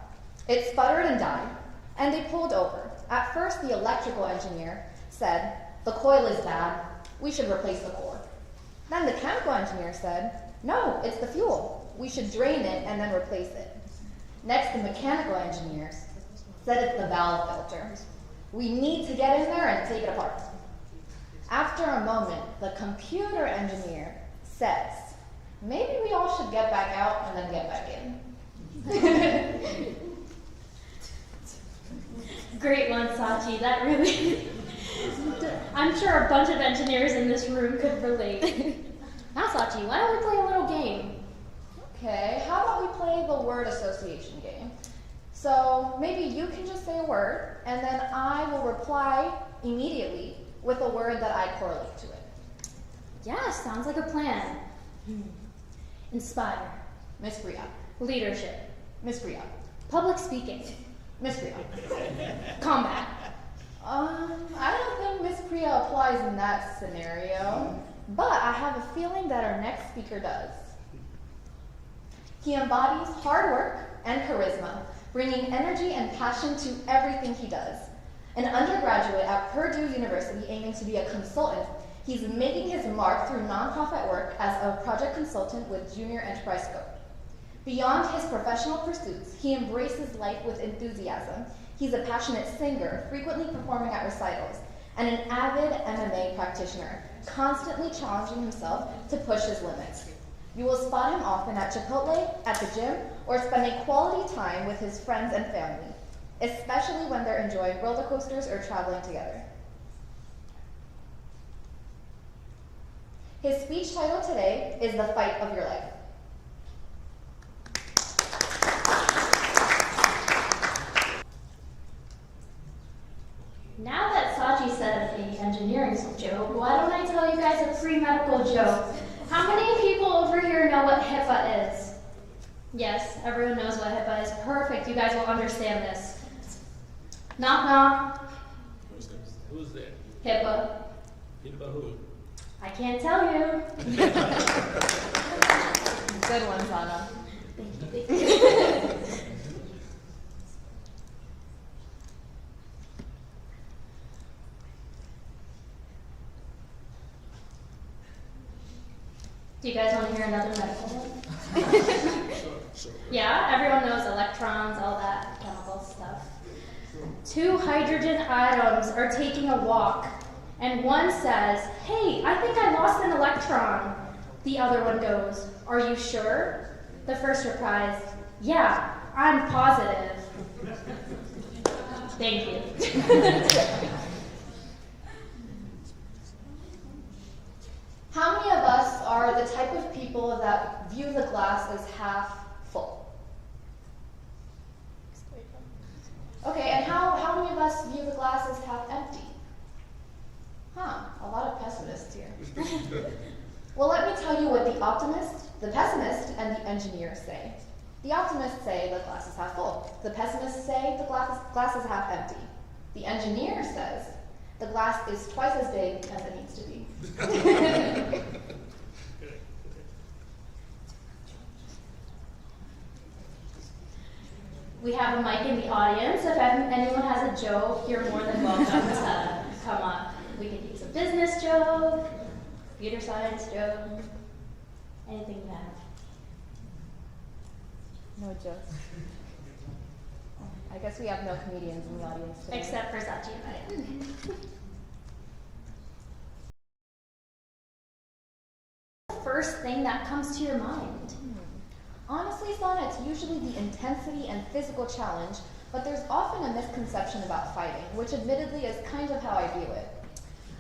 It sputtered and died, and they pulled over. At first, the electrical engineer said, "The coil is bad. We should replace the core." Then the chemical engineer said, "No, it's the fuel. We should drain it and then replace it. Next, the mechanical engineers said it's the valve filter. We need to get in there and take it apart. After a moment, the computer engineer says, maybe we all should get back out and then get back in. Great one, Sachi. That really, I'm sure a bunch of engineers in this room could relate. Now, Sachi, why don't we play a little game? Okay, how about we play the word association game? So maybe you can just say a word, and then I will reply immediately with a word that I correlate to it. Yeah, sounds like a plan. Inspire. Miss Bria. Leadership. Miss Bria. Public speaking. Miss Bria. Combat. I don't think Miss Priya applies in that scenario, but I have a feeling that our next speaker does. He embodies hard work and charisma, bringing energy and passion to everything he does. An undergraduate at Purdue University aiming to be a consultant, he's making his mark through nonprofit work as a project consultant with Junior Enterprise Scope. Beyond his professional pursuits, he embraces life with enthusiasm. He's a passionate singer, frequently performing at recitals, and an avid MMA practitioner, constantly challenging himself to push his limits. You will spot him often at Chipotle, at the gym, or spending quality time with his friends and family, especially when they're enjoying roller coasters or traveling together. His speech title today is The Fight of Your Life. Now that Sachi said an engineering joke, why don't I tell you guys a pre-medical joke? How many people over here know what HIPAA is? Yes, everyone knows what HIPAA is. Perfect, you guys will understand this. Knock, knock. Who's there? HIPAA. HIPAA who? I can't tell you. Good one, Sana. Thank you. Do you guys want to hear another medical one? Sure. Yeah, everyone knows electrons, all that chemical stuff. Two hydrogen atoms are taking a walk, and one says, "Hey, I think I lost an electron." The other one goes, "Are you sure?" The first replies, "Yeah, I'm positive." Thank you. How many of us are the type of people that view the glass as half full? Okay, and how many of us view the glass as half empty? Huh, a lot of pessimists here. Well, let me tell you what the optimist, the pessimist, and the engineer say. The optimists say the glass is half full. The pessimists say the glass is half empty. The engineer says the glass is twice as big as it needs to be. We have a mic in the audience. If anyone has a joke, you're more than welcome to come up. We could use a business joke, computer science joke, anything you have. No jokes. I guess we have no comedians in the audience today. Except for Sachi and I. First thing that comes to your mind? Honestly, Sana, it's usually the intensity and physical challenge, but there's often a misconception about fighting, which admittedly is kind of how I view it.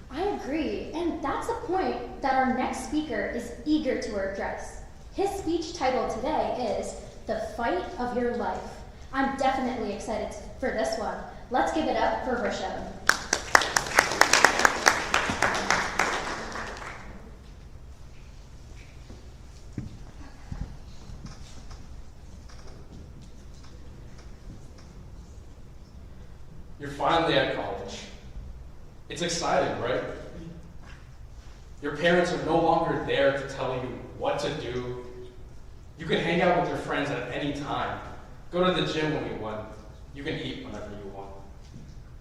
I agree, and that's a point that our next speaker is eager to address. His speech title today is The Fight of Your Life. I'm definitely excited for this one. Let's give it up for Rishabh. You're finally at college. It's exciting, right? Your parents are no longer there to tell you what to do. You can hang out with your friends at any time. Go to the gym when you want. You can eat whenever you want.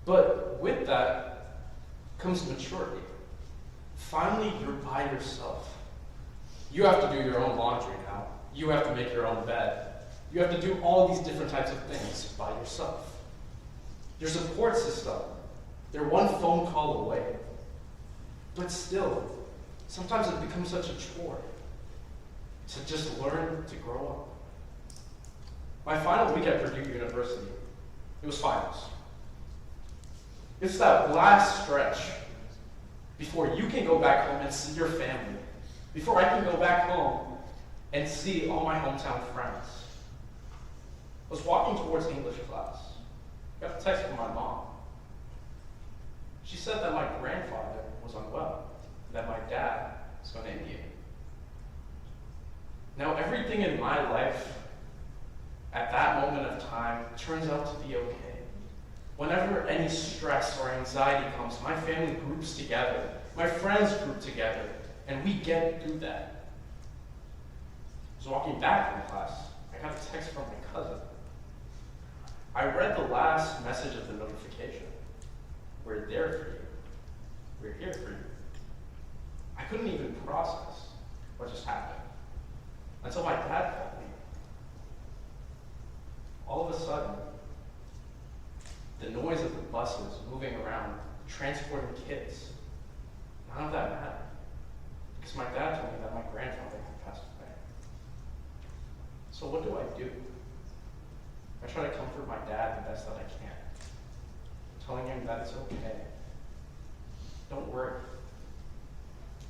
But with that comes maturity. Finally, you're by yourself. You have to do your own laundry now. You have to make your own bed. You have to do all these different types of things by yourself. Your support system, they're one phone call away. But still, sometimes it becomes such a chore to just learn to grow up. My final week at Purdue University, it was finals. It's that last stretch before you can go back home and see your family, before I can go back home and see all my hometown friends. I was walking towards English class. Got a text from my mom. She said that my grandfather was unwell, that my dad was going to India. Now, everything in my life at that moment of time turns out to be okay. Whenever any stress or anxiety comes, my family groups together, my friends group together, and we get through that. I was walking back from class. I got a text from my cousin. I read the last message of the notification. We're there for you. We're here for you. I couldn't even process what just happened until my dad called me. All of a sudden, the noise of the buses moving around, transporting kids, none of that mattered. Because my dad told me that my grandfather had passed away. So what do? I try to comfort my dad the best that I can, telling him that it's okay. Don't worry.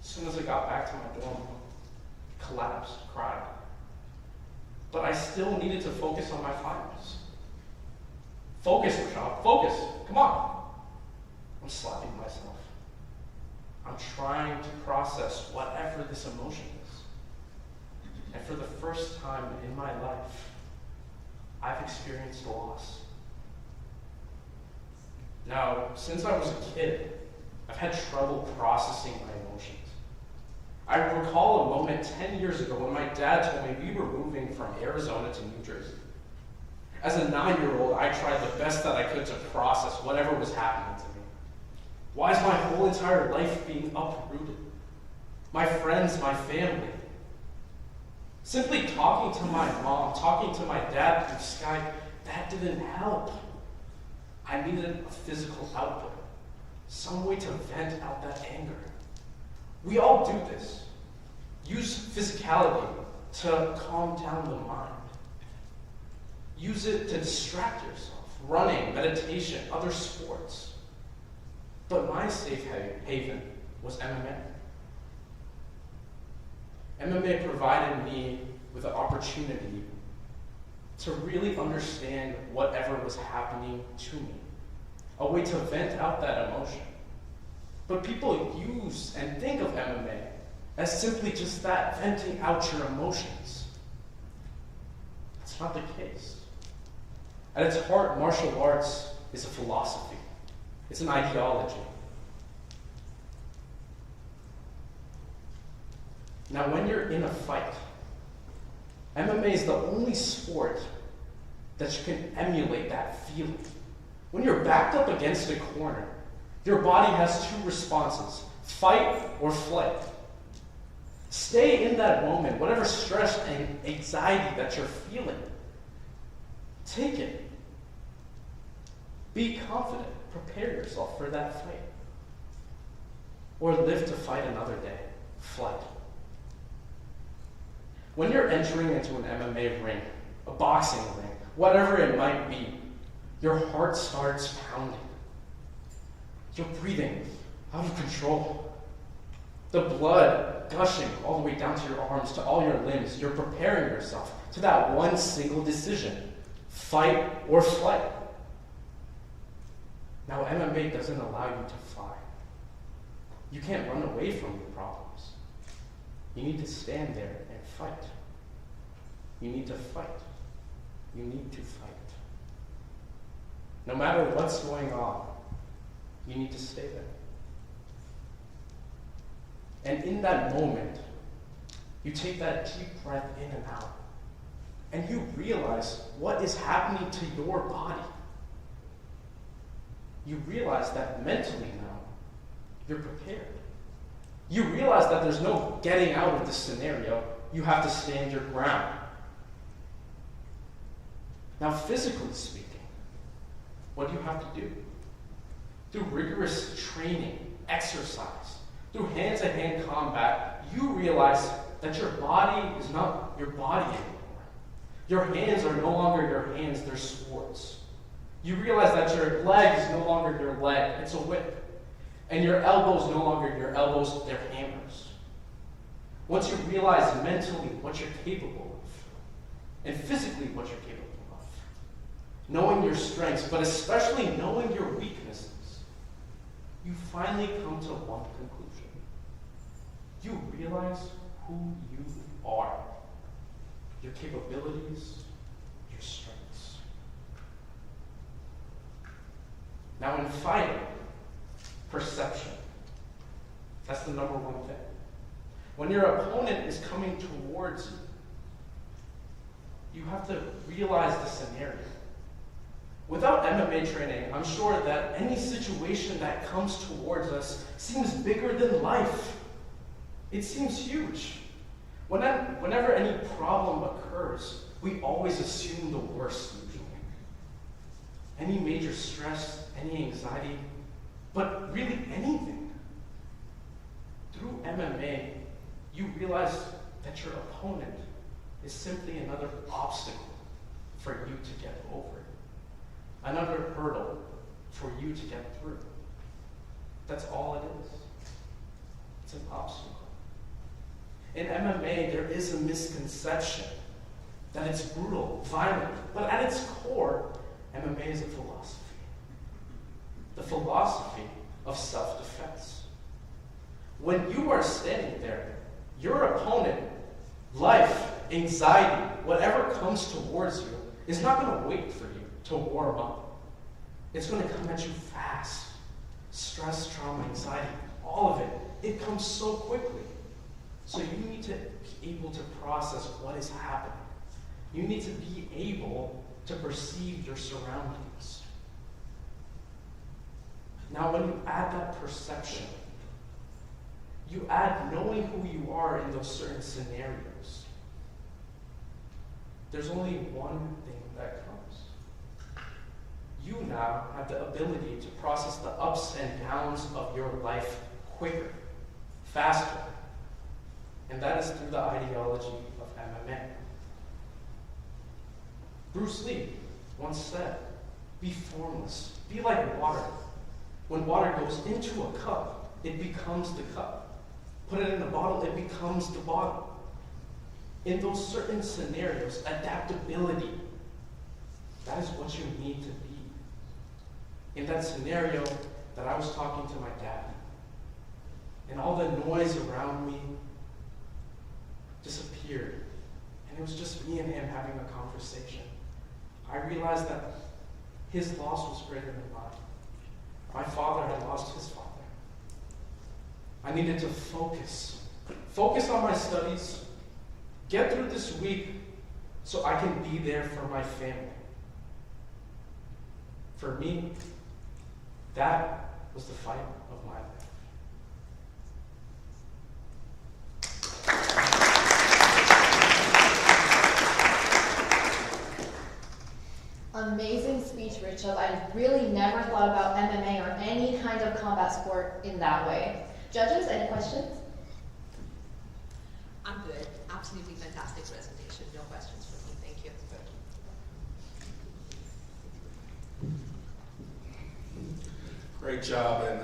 As soon as I got back to my dorm, I collapsed, cried. But I still needed to focus on my finals. Focus, Rashad, focus. Come on. I'm slapping myself. I'm trying to process whatever this emotion is. And for the first time in my life, I've experienced loss. Now, since I was a kid, I've had trouble processing my emotions. I recall a moment 10 years ago when my dad told me we were moving from Arizona to New Jersey. As a 9-year-old, I tried the best that I could to process whatever was happening to me. Why is my whole entire life being uprooted? My friends, my family. Simply talking to my mom, talking to my dad through Skype, that didn't help. I needed a physical output, some way to vent out that anger. We all do this. Use physicality to calm down the mind. Use it to distract yourself. Running, meditation, other sports. But my safe haven was MMA. MMA provided me with an opportunity to really understand whatever was happening to me. A way to vent out that emotion. But people use and think of MMA as simply just that, venting out your emotions. That's not the case. At its heart, martial arts is a philosophy. It's an ideology. Now, when you're in a fight, MMA is the only sport that you can emulate that feeling. When you're backed up against a corner, your body has two responses, fight or flight. Stay in that moment, whatever stress and anxiety that you're feeling. Take it. Be confident. Prepare yourself for that fight. Or live to fight another day. Flight. When you're entering into an MMA ring, a boxing ring, whatever it might be, your heart starts pounding. You're breathing out of control. The blood gushing all the way down to your arms, to all your limbs. You're preparing yourself to that one single decision, fight or flight. Now, MMA doesn't allow you to fly. You can't run away from your problems. You need to stand there and fight. You need to fight. You need to fight. No matter what's going on, you need to stay there. And in that moment, you take that deep breath in and out, and you realize what is happening to your body. You realize that mentally now, you're prepared. You realize that there's no getting out of this scenario. You have to stand your ground. Now, physically speaking, what do you have to do? Through rigorous training, exercise, through hand-to-hand combat, you realize that your body is not your body anymore. Your hands are no longer your hands, they're swords. You realize that your leg is no longer your leg, it's a whip. And your elbows no longer your elbows, they're hammers. Once you realize mentally what you're capable of, and physically what you're capable of, knowing your strengths, but especially knowing your weaknesses, you finally come to one conclusion. You realize who you are, your capabilities, your strengths. Now in fighting, perception. That's the number one thing. When your opponent is coming towards you, you have to realize the scenario. Without MMA training, I'm sure that any situation that comes towards us seems bigger than life. It seems huge. Whenever any problem occurs, we always assume the worst usually. Any major stress, any anxiety, but really anything. Through MMA, you realize that your opponent is simply another obstacle for you to get over. Another hurdle for you to get through. That's all it is. It's an obstacle. In MMA, there is a misconception that it's brutal, violent, but at its core, MMA is a philosophy. The philosophy of self-defense. When you are standing there, your opponent, life, anxiety, whatever comes towards you, is not going to wait for you to warm up. It's going to come at you fast. Stress, trauma, anxiety, all of it. It comes so quickly. So you need to be able to process what is happening. You need to be able to perceive your surroundings. Now, when you add that perception, you add knowing who you are in those certain scenarios. There's only one thing that comes. You now have the ability to process the ups and downs of your life quicker, faster. And that is through the ideology of MMA. Bruce Lee once said, be formless, be like water. When water goes into a cup, it becomes the cup. Put it in a bottle, it becomes the bottle. In those certain scenarios, adaptability, that is what you need to be. In that scenario that I was talking to my dad, and all the noise around me disappeared, and it was just me and him having a conversation. I realized that his loss was greater than mine. My father had lost his father. I needed to focus on my studies, get through this week so I can be there for my family. For me, that was the fight of my life. Amazing speech, Richard. I really never thought about MMA or any kind of combat sport in that way. Judges, any questions? I'm good. Absolutely fantastic presentation. No questions from me. Thank you. Great job, and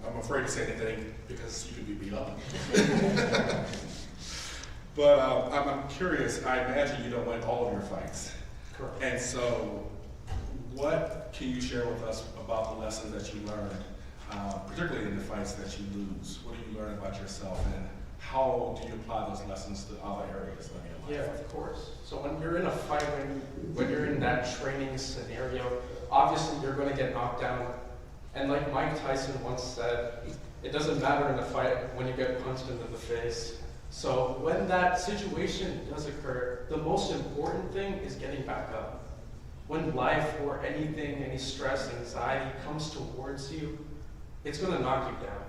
I'm afraid to say anything because you could be beat up. But I'm curious, I imagine you don't win all of your fights. Correct. And so, what can you share with us about the lessons that you learned, particularly in the fights that you lose? What do you learn about yourself, and how do you apply those lessons to other areas of your life? Yeah, of course. So when you're in a fight, when you're in that training scenario, obviously you're going to get knocked down. And like Mike Tyson once said, it doesn't matter in a fight when you get punched into the face. So when that situation does occur, the most important thing is getting back up. When life or anything, any stress, anxiety comes towards you, it's going to knock you down,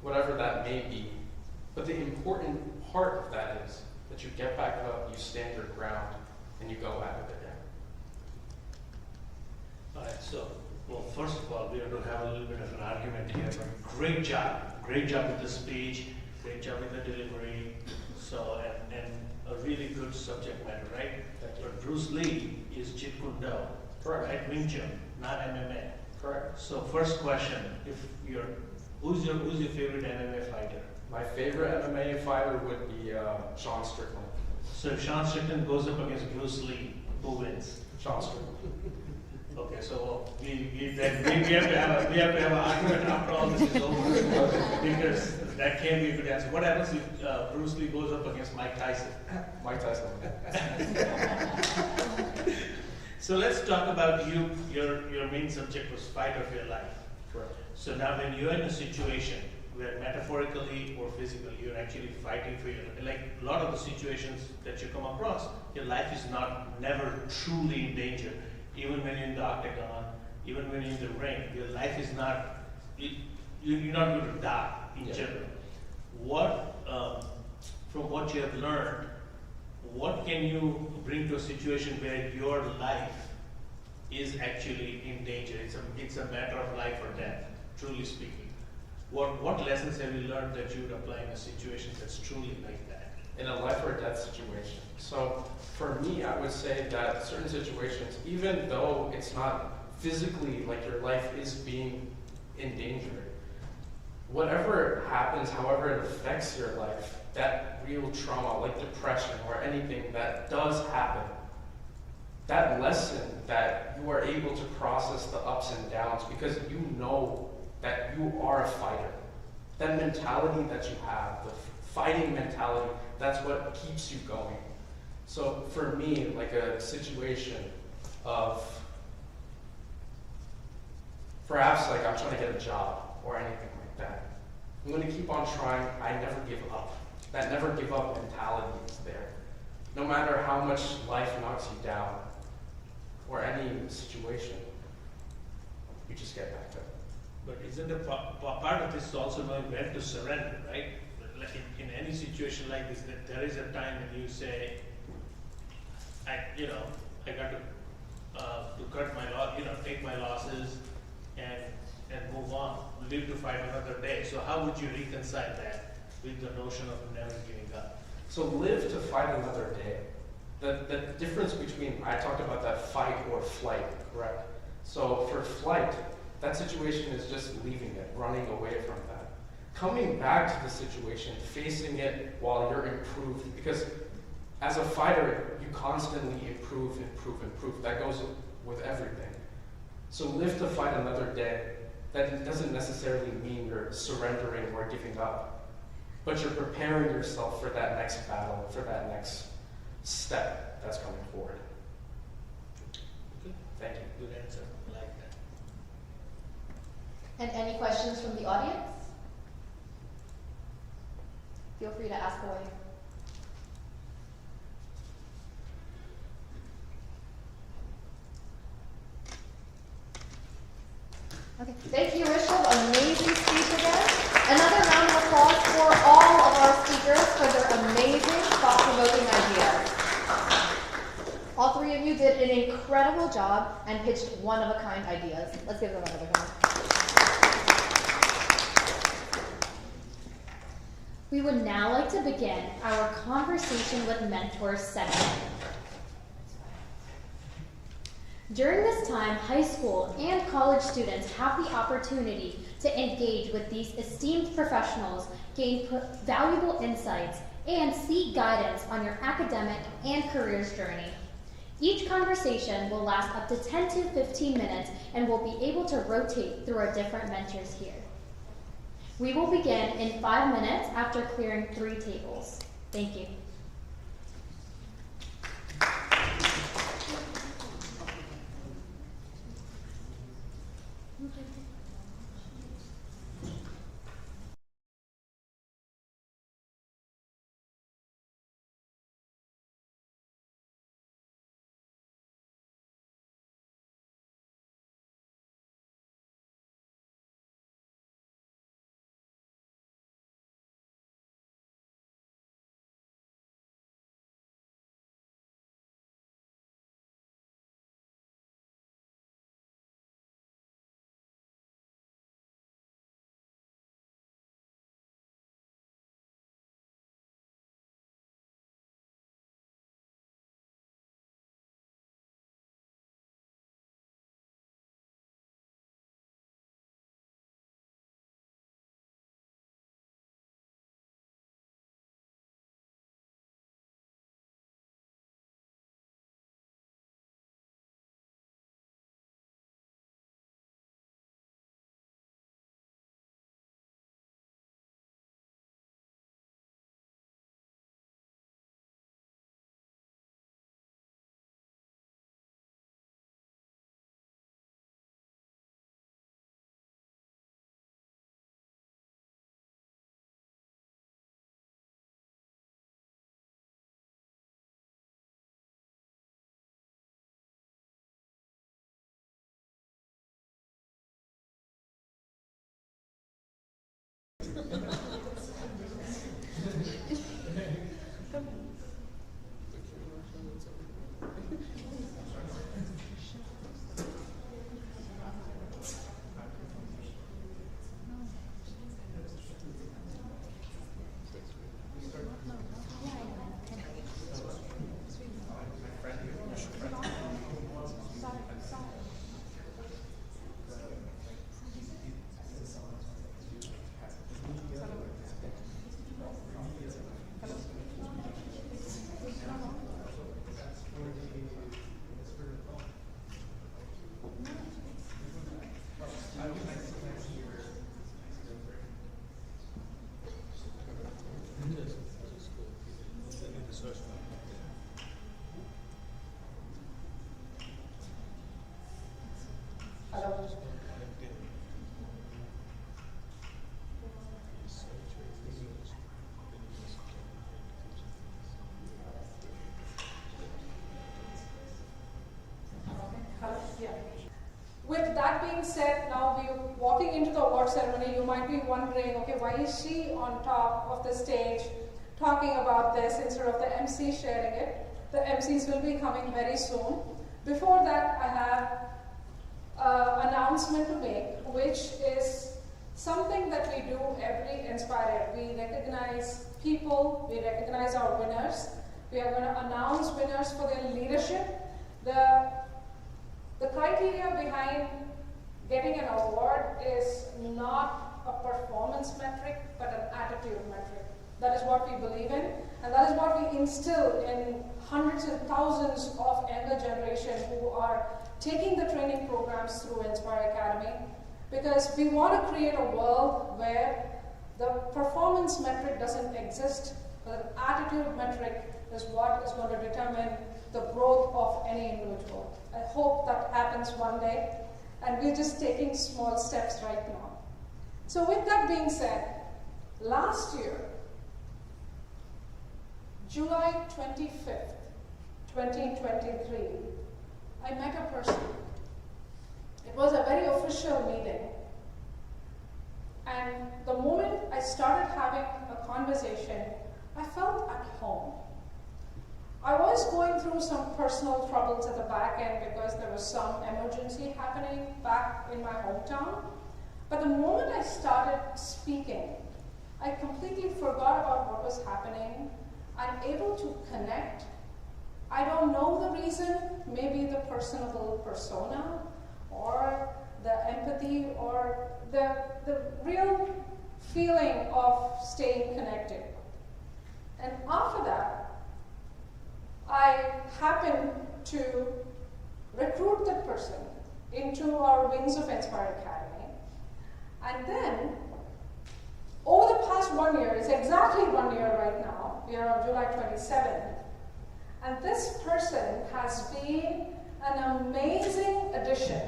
whatever that may be. But the important part of that is that you get back up, you stand your ground, and you go at it again. So, well, first of all, we are going to have a little bit of an argument here, but great job. Great job with the speech, great job with the delivery, so, and a really good subject matter, right? But Bruce Lee is Jeet Kune Do, Correct. right? Wing Chun, not MMA. Correct. So first question, who's your favorite MMA fighter? My favorite MMA fighter would be Sean Strickland. So if Sean Strickland goes up against Bruce Lee, who wins? Sean Strickland. Okay, so we have to have an argument after all this is over, because that can't be a good answer. What happens if Bruce Lee goes up against Mike Tyson? Mike Tyson. So let's talk about you. Your main subject was fight of your life. Correct. So now when you're in a situation where metaphorically or physically you're actually fighting for your life, like a lot of the situations that you come across, your life is never truly in danger. Even when you're in the octagon, even when you're in the ring, your life is not, you're not going to die in general. What, from what you have learned, what can you bring to a situation where your life is actually in danger? It's a matter of life or death, truly speaking. What lessons have you learned that you would apply in a situation that's truly like that? In a life or death situation. So for me, I would say that certain situations, even though it's not physically like your life is being in danger, whatever happens, however it affects your life, that real trauma, like depression or anything that does happen, that lesson that you are able to process the ups and downs because you know that you are a fighter. That mentality that you have, the fighting mentality, that's what keeps you going. So for me, like a situation of perhaps like I'm trying to get a job or anything like that, I'm going to keep on trying. I never give up. That never give up mentality is there. No matter how much life knocks you down or any situation, you just get back up. But isn't a part of this also knowing when to surrender, right? Like in any situation like this, that there is a time when you say, I got to cut my loss, take my losses and move on, live to fight another day. So how would you reconcile that with the notion of never giving up? So live to fight another day. The difference between, I talked about that fight or flight, correct? So for flight, that situation is just leaving it, running away from that. Coming back to the situation, facing it while you're improved, because as a fighter, you constantly improve. That goes with everything. So live to fight another day. That doesn't necessarily mean you're surrendering or giving up, but you're preparing yourself for that next battle, for that next step that's coming forward. Good. Thank you. Good answer. I like that. And any questions from the audience? Feel free to ask away. Okay, thank you, Rishabh. Amazing speech again. Another round of applause for all of our speakers for their amazing, thought-provoking ideas. All three of you did an incredible job and pitched one-of-a-kind ideas. Let's give them another round. We would now like to begin our Conversation with Mentors segment. During this time, high school and college students have the opportunity to engage with these esteemed professionals, gain valuable insights, and seek guidance on your academic and careers journey. Each conversation will last up to 10 to 15 minutes and will be able to rotate through our different mentors here. We will begin in 5 minutes after clearing 3 tables. Thank you. Yeah. With that being said, now we're walking into the award ceremony. You might be wondering, okay, why is she on top of the stage talking about this instead of the MC sharing it? The MCs will be coming very soon. Before that, I have an announcement to make, which is something that we do every EnspirED. We recognize people, we recognize our winners. We are going to announce winners for their leadership. The criteria behind getting an award is not a performance metric, but an attitude metric. That is what we believe in, and that is what we instill in hundreds and thousands of younger generation who are taking the training programs through Inspire Academy, because we want to create a world where the performance metric doesn't exist, but an attitude metric is what is going to determine the growth of any individual. I hope that happens one day, and we're just taking small steps right now. So with that being said, last year, July 25th, 2023, I met a person. It was a very official meeting. And the moment I started having a conversation, I felt at home. I was going through some personal troubles at the back end because there was some emergency happening back in my hometown. But the moment I started speaking, I completely forgot about what was happening. I'm able to connect. I don't know the reason, maybe the personable persona, or the empathy, or the real feeling of staying connected. And after that, I happened to recruit that person into our Wings of Inspire Academy. And then, over the past 1 year, it's exactly 1 year right now, we are on July 27th, and this person has been an amazing addition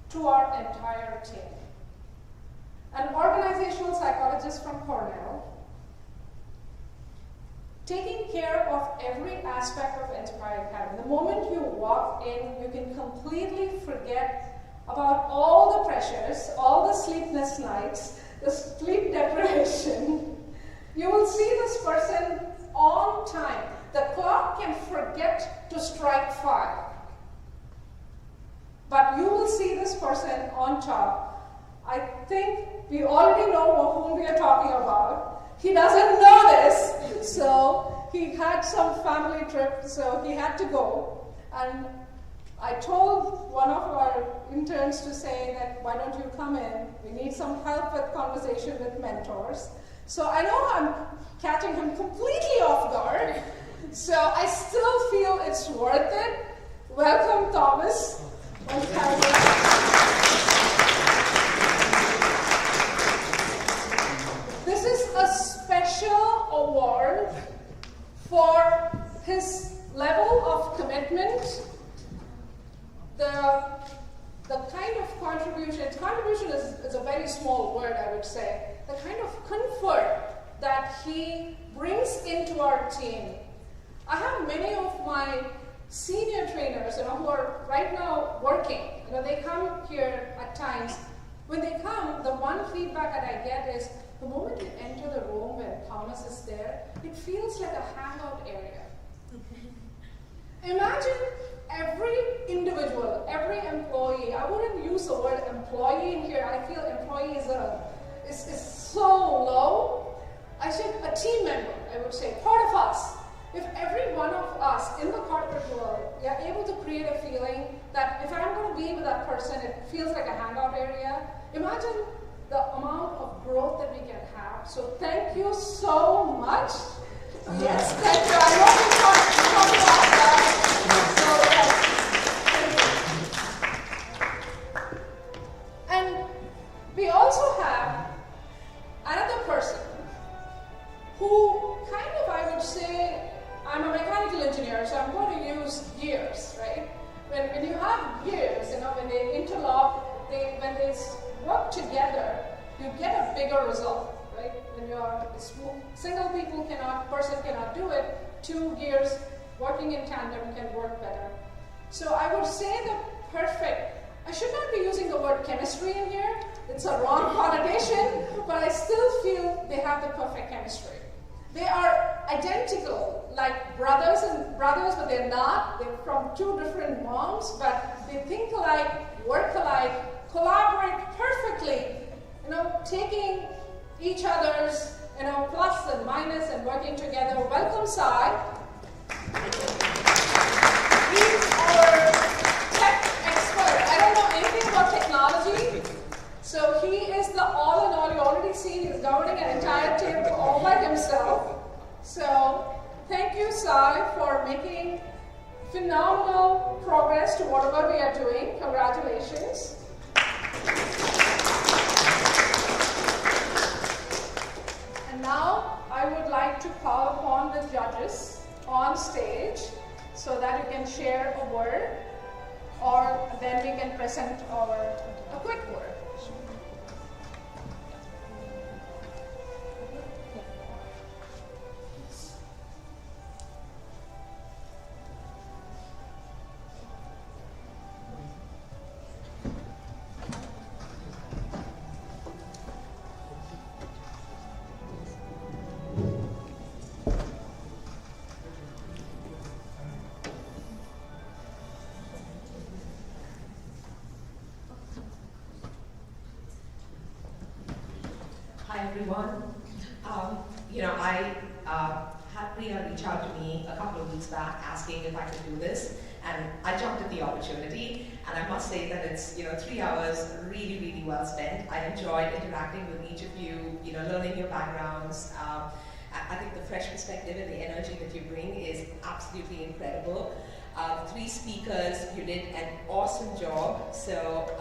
to our entire team. An organizational psychologist from Cornell, taking care of every aspect of Inspire Academy. The moment you walk in, you can completely forget about all the pressures, all the sleepless nights, the sleep deprivation. You will see this person on time. The clock can forget to strike 5. But you will see this person on top. I think we already know whom we are talking about. He doesn't know this, so he had some family trip, so he had to go. And I told one of our interns to say that, why don't you come in? We need some help with conversation with mentors. So I know I'm catching him completely off guard, so I still feel it's worth it. Welcome, Thomas. This is a special award for his level of commitment, the kind of contribution is a very small word, I would say, the kind of comfort that he brings into our team. I have many of my senior trainers, who are right now working. They come here at times. When they come, the one feedback that I get is, the moment you enter the room when Thomas is there, it feels like a hangout area. Imagine every individual, every employee. I wouldn't use the word employee in here. I feel employee is so low. I said a team member, I would say, part of us. If every one of us in the corporate world, we are able to create a feeling that if I'm going to be with that person, it feels like a hangout area. Imagine the amount of growth that we can have. So thank you so much. Yes, thank you. I know we talked about that. So yes, thank you. And we also have another person who kind of, I would say, I'm a mechanical engineer, so I'm going to use gears, right? When you have gears, when they interlock, when they work together, you get a bigger result, right? When you're single person cannot do it, 2 gears working in tandem can work better. So I would say the perfect. I should not be using the word chemistry in here. It's a wrong connotation, but I still feel they have the perfect chemistry. They are identical, like brothers, but they're not. They're from two different moms, but they think alike, work alike, collaborate perfectly. Taking each other's, plus and minus and working together. Welcome, Sai. He's our tech expert. I don't know anything about technology, so he is the all in all. You already see he's governing an entire table all by himself. So thank you, Sai, for making phenomenal progress to whatever we are doing. Congratulations. And now I would like to call upon the judges on stage so that you can share a word, or then we can present a quick word. Hi everyone. I had Priya reach out to me a couple of weeks back asking if I could do this, and I jumped at the opportunity. And I must say that it's 3 hours really, really well spent. I enjoyed interacting with each of you, learning your backgrounds. I think the fresh perspective and the energy that you bring is absolutely incredible. 3 speakers, you did an awesome job. So,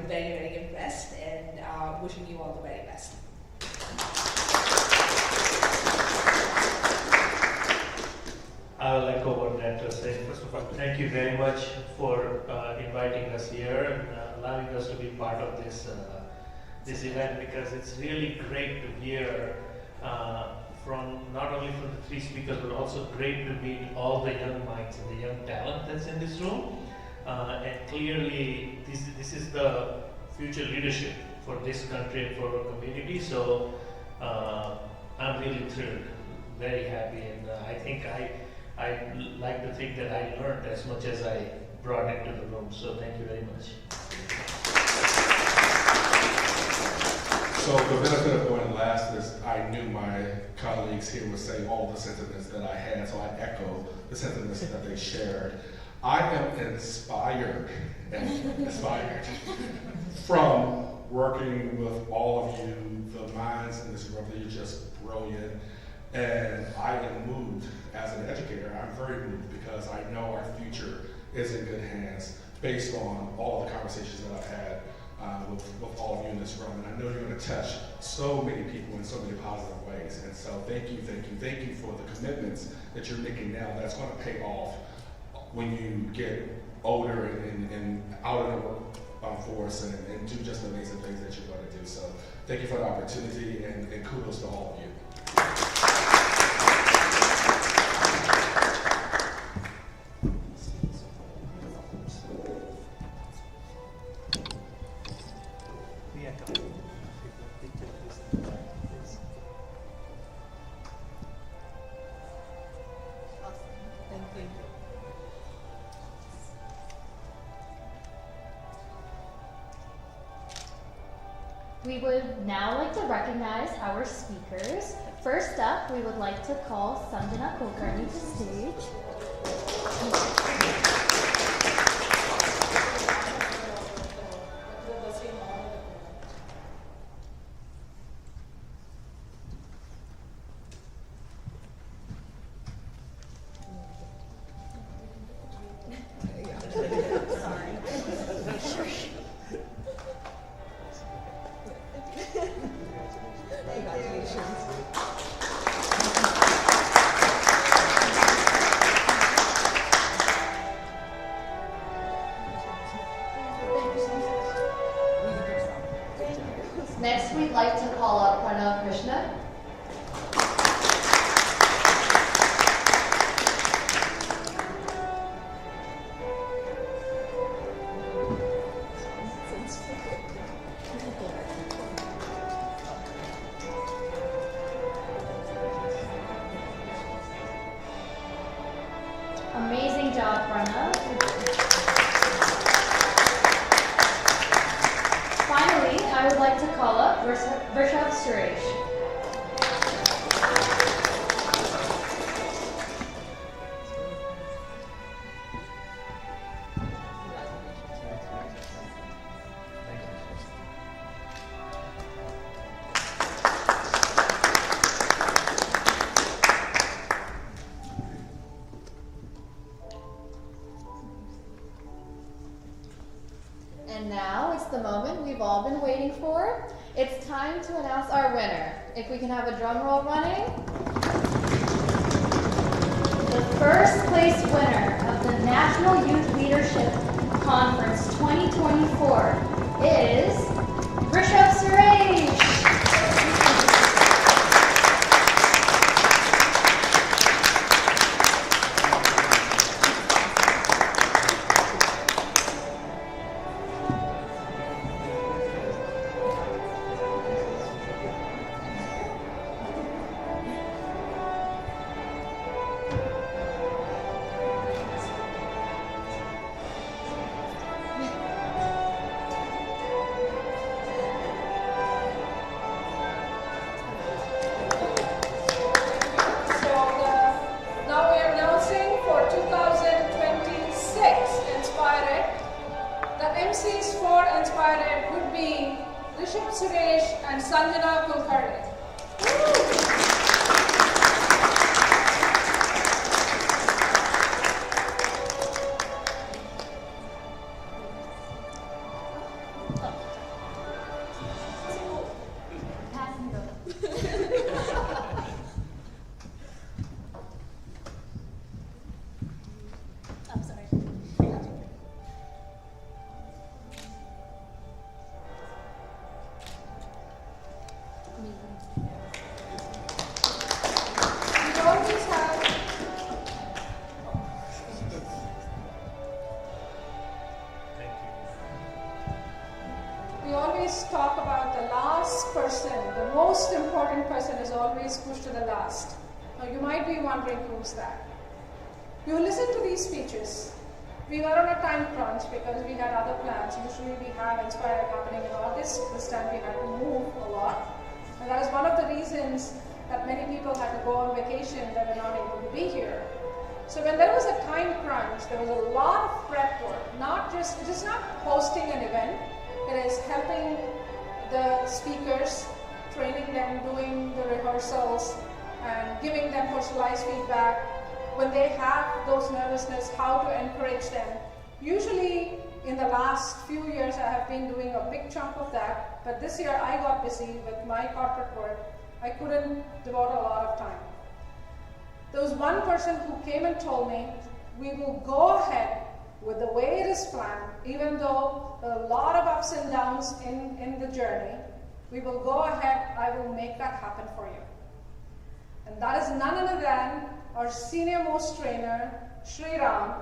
very, very impressed, and wishing you all the very best. I would echo what Nat said. First of all, thank you very much for inviting us here and allowing us to be part of this event, because it's really great to hear from not only from the 3 speakers, but also great to meet all the young minds and the young talent that's in this room. And clearly, this is the future leadership for this country and for our community. So I'm really thrilled, very happy, and I think I like to think that I learned as much as I brought into the room. So thank you very much. So the benefit of going last is I knew my colleagues here would say all the sentiments that I had, so I echo the sentiments that they shared. I am inspired from working with all of you, the minds in this room. You're just brilliant. And I am moved as an educator. I'm very moved because I know our future is in good hands based on all of the conversations that I've had with all of you in this room. And I know you're going to touch so many people in so many positive ways. And so thank you for the commitments that you're making now. That's going to pay off when you get older and out of the workforce and do just amazing things that you're going to do. So thank you for the opportunity, and kudos to all of you. We would now like to recognize our speakers. First up, we would like to call Sandhya Kulkarni to stage. Next, we'd like to call up Pranav Krishna. Vrishabh Suresh. And now it's the moment we've all been waiting for. It's time to announce our winner. If we can have a drum roll running. The first place winner of the National Youth Leadership Conference 2024 is Vrishabh Suresh. You listen to these speeches. We were on a time crunch because we had other plans. Usually we have EnspirED happening in August. This time we had to move a lot. And that is one of the reasons that many people had to go on vacation that were not able to be here. So when there was a time crunch, there was a lot of prep work. It is not hosting an event. It is helping the speakers, training them, doing the rehearsals, and giving them personalized feedback. When they have those nervousness, how to encourage them. Usually in the last few years I have been doing a big chunk of that, but this year I got busy with my corporate work. I couldn't devote a lot of time. There was one person who came and told me, we will go ahead with the way it is planned, even though there are a lot of ups and downs in the journey. We will go ahead, I will make that happen for you. And that is none other than our senior most trainer, Sri Ram.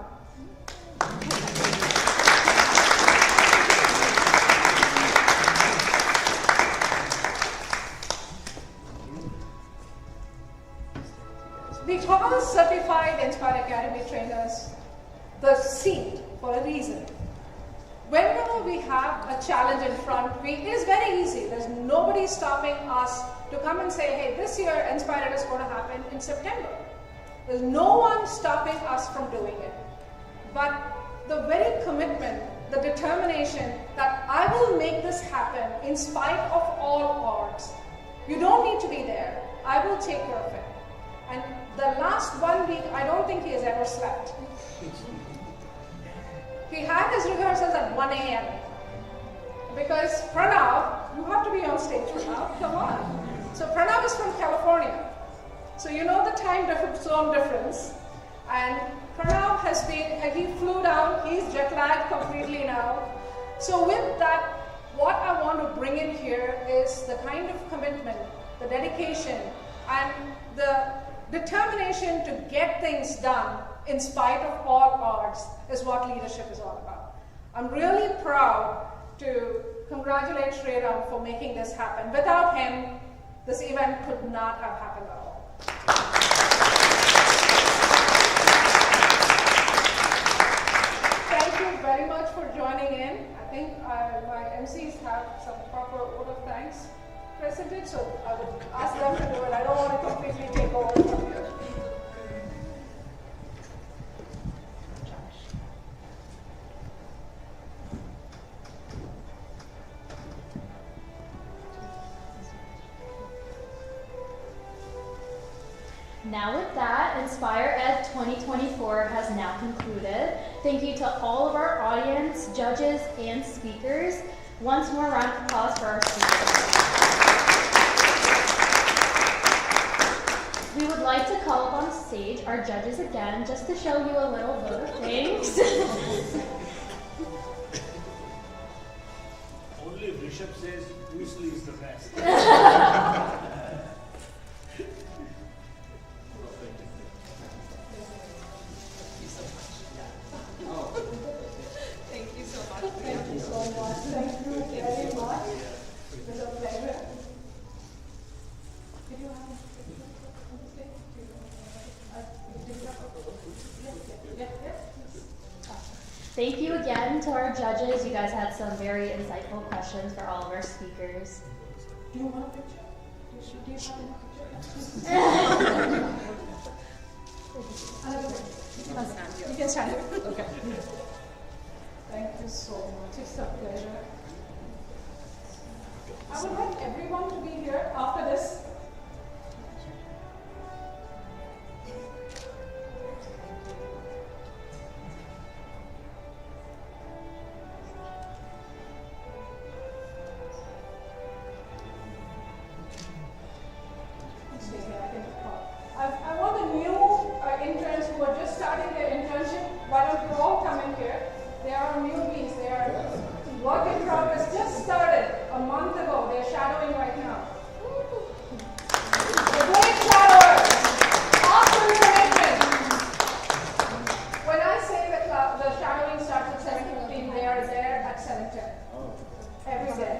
We call certified EnspirED Academy trainers the seat for a reason. Whenever we have a challenge in front, it is very easy. There's nobody stopping us to come and say, hey, this year EnspirED is going to happen in September. There's no one stopping us from doing it. But the very commitment, the determination that I will make this happen in spite of all odds. You don't need to be there. I will take care of it. And the last 1 week, I don't think he has ever slept. He had his rehearsals at 1 a.m. Because Pranav, you have to be on stage, Pranav, come on. So Pranav is from California. So you know the time zone difference. And Pranav has been, he flew down, he's jet lagged completely now. So with that, what I want to bring in here is the kind of commitment, the dedication, and the determination to get things done in spite of all odds is what leadership is all about. I'm really proud to congratulate Sri Ram for making this happen. Without him, this event could not have happened at all. Thank you very much for joining in. I think my MCs have some proper word of thanks. presented, so I would ask them to do it. I don't want to completely take over from here. Now with that, EnspirED 2024 has now concluded. Thank you to all of our audience, judges, and speakers. Once more, round of applause for our speakers. We would like to call up on stage our judges again, just to show you a little vote of thanks. Only if Rishabh says Bruce Lee is the best. Thank you so much. Thank you so much. Thank you very much. It was a pleasure. Did you have a Thank you again to our judges. You guys had some very insightful questions for all of our speakers. Do you want a picture? Do you have a picture? You can stand here. Okay. Thank you so much. It's a pleasure. I would like everyone to be here after this. I want the new interns who are just starting their internship, why don't you all come in here? They are newbies, they are work in progress, just started a month ago, they're shadowing right now. The great shadowers, awesome commitment. When I say that the shadowing starts at 7:15, they are there at 7:10. Every day.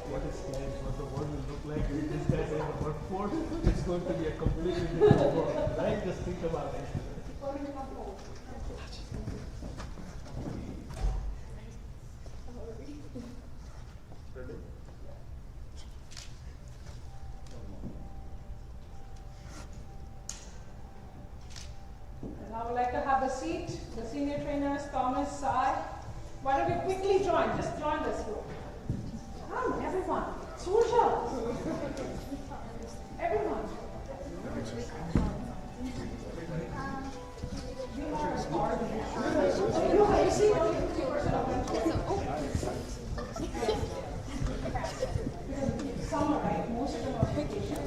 What is scary is what the world will look like with this guy in the workforce. It's going to be a completely different world, right? Just think about it. And I would like to have the seat, the senior trainers, Thomas, Sai. Why don't you quickly join? Just join this group. Come, everyone. Surja. Everyone. You are smart. You see only 50% of them. Summer, right? Most of them are vacation.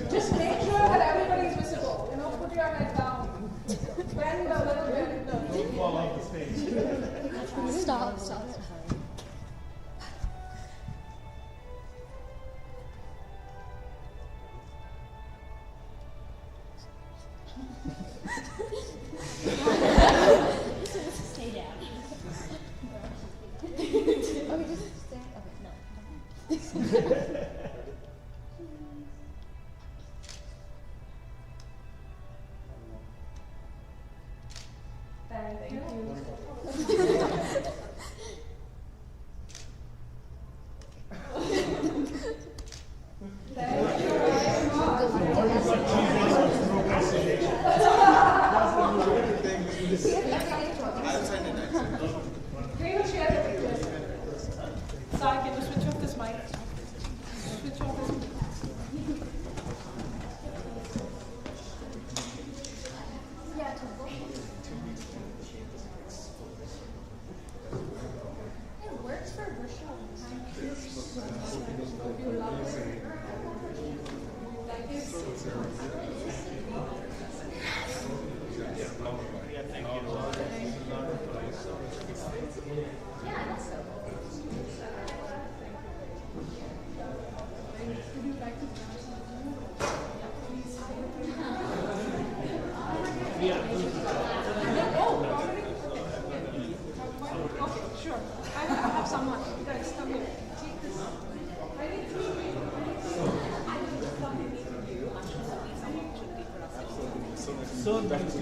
Just make sure that everybody is visible. You know, put your head down. Bend a little bit. Don't fall off the stage. Stop. Stay down. Okay, just stay. Okay, no. Thank you. Thank you very much. We will share the pictures. Sai, can you switch off this mic? Switch off this mic. It works for Okay, sure. I have someone. Guys, come here. Take this. I need 3 people. So nice to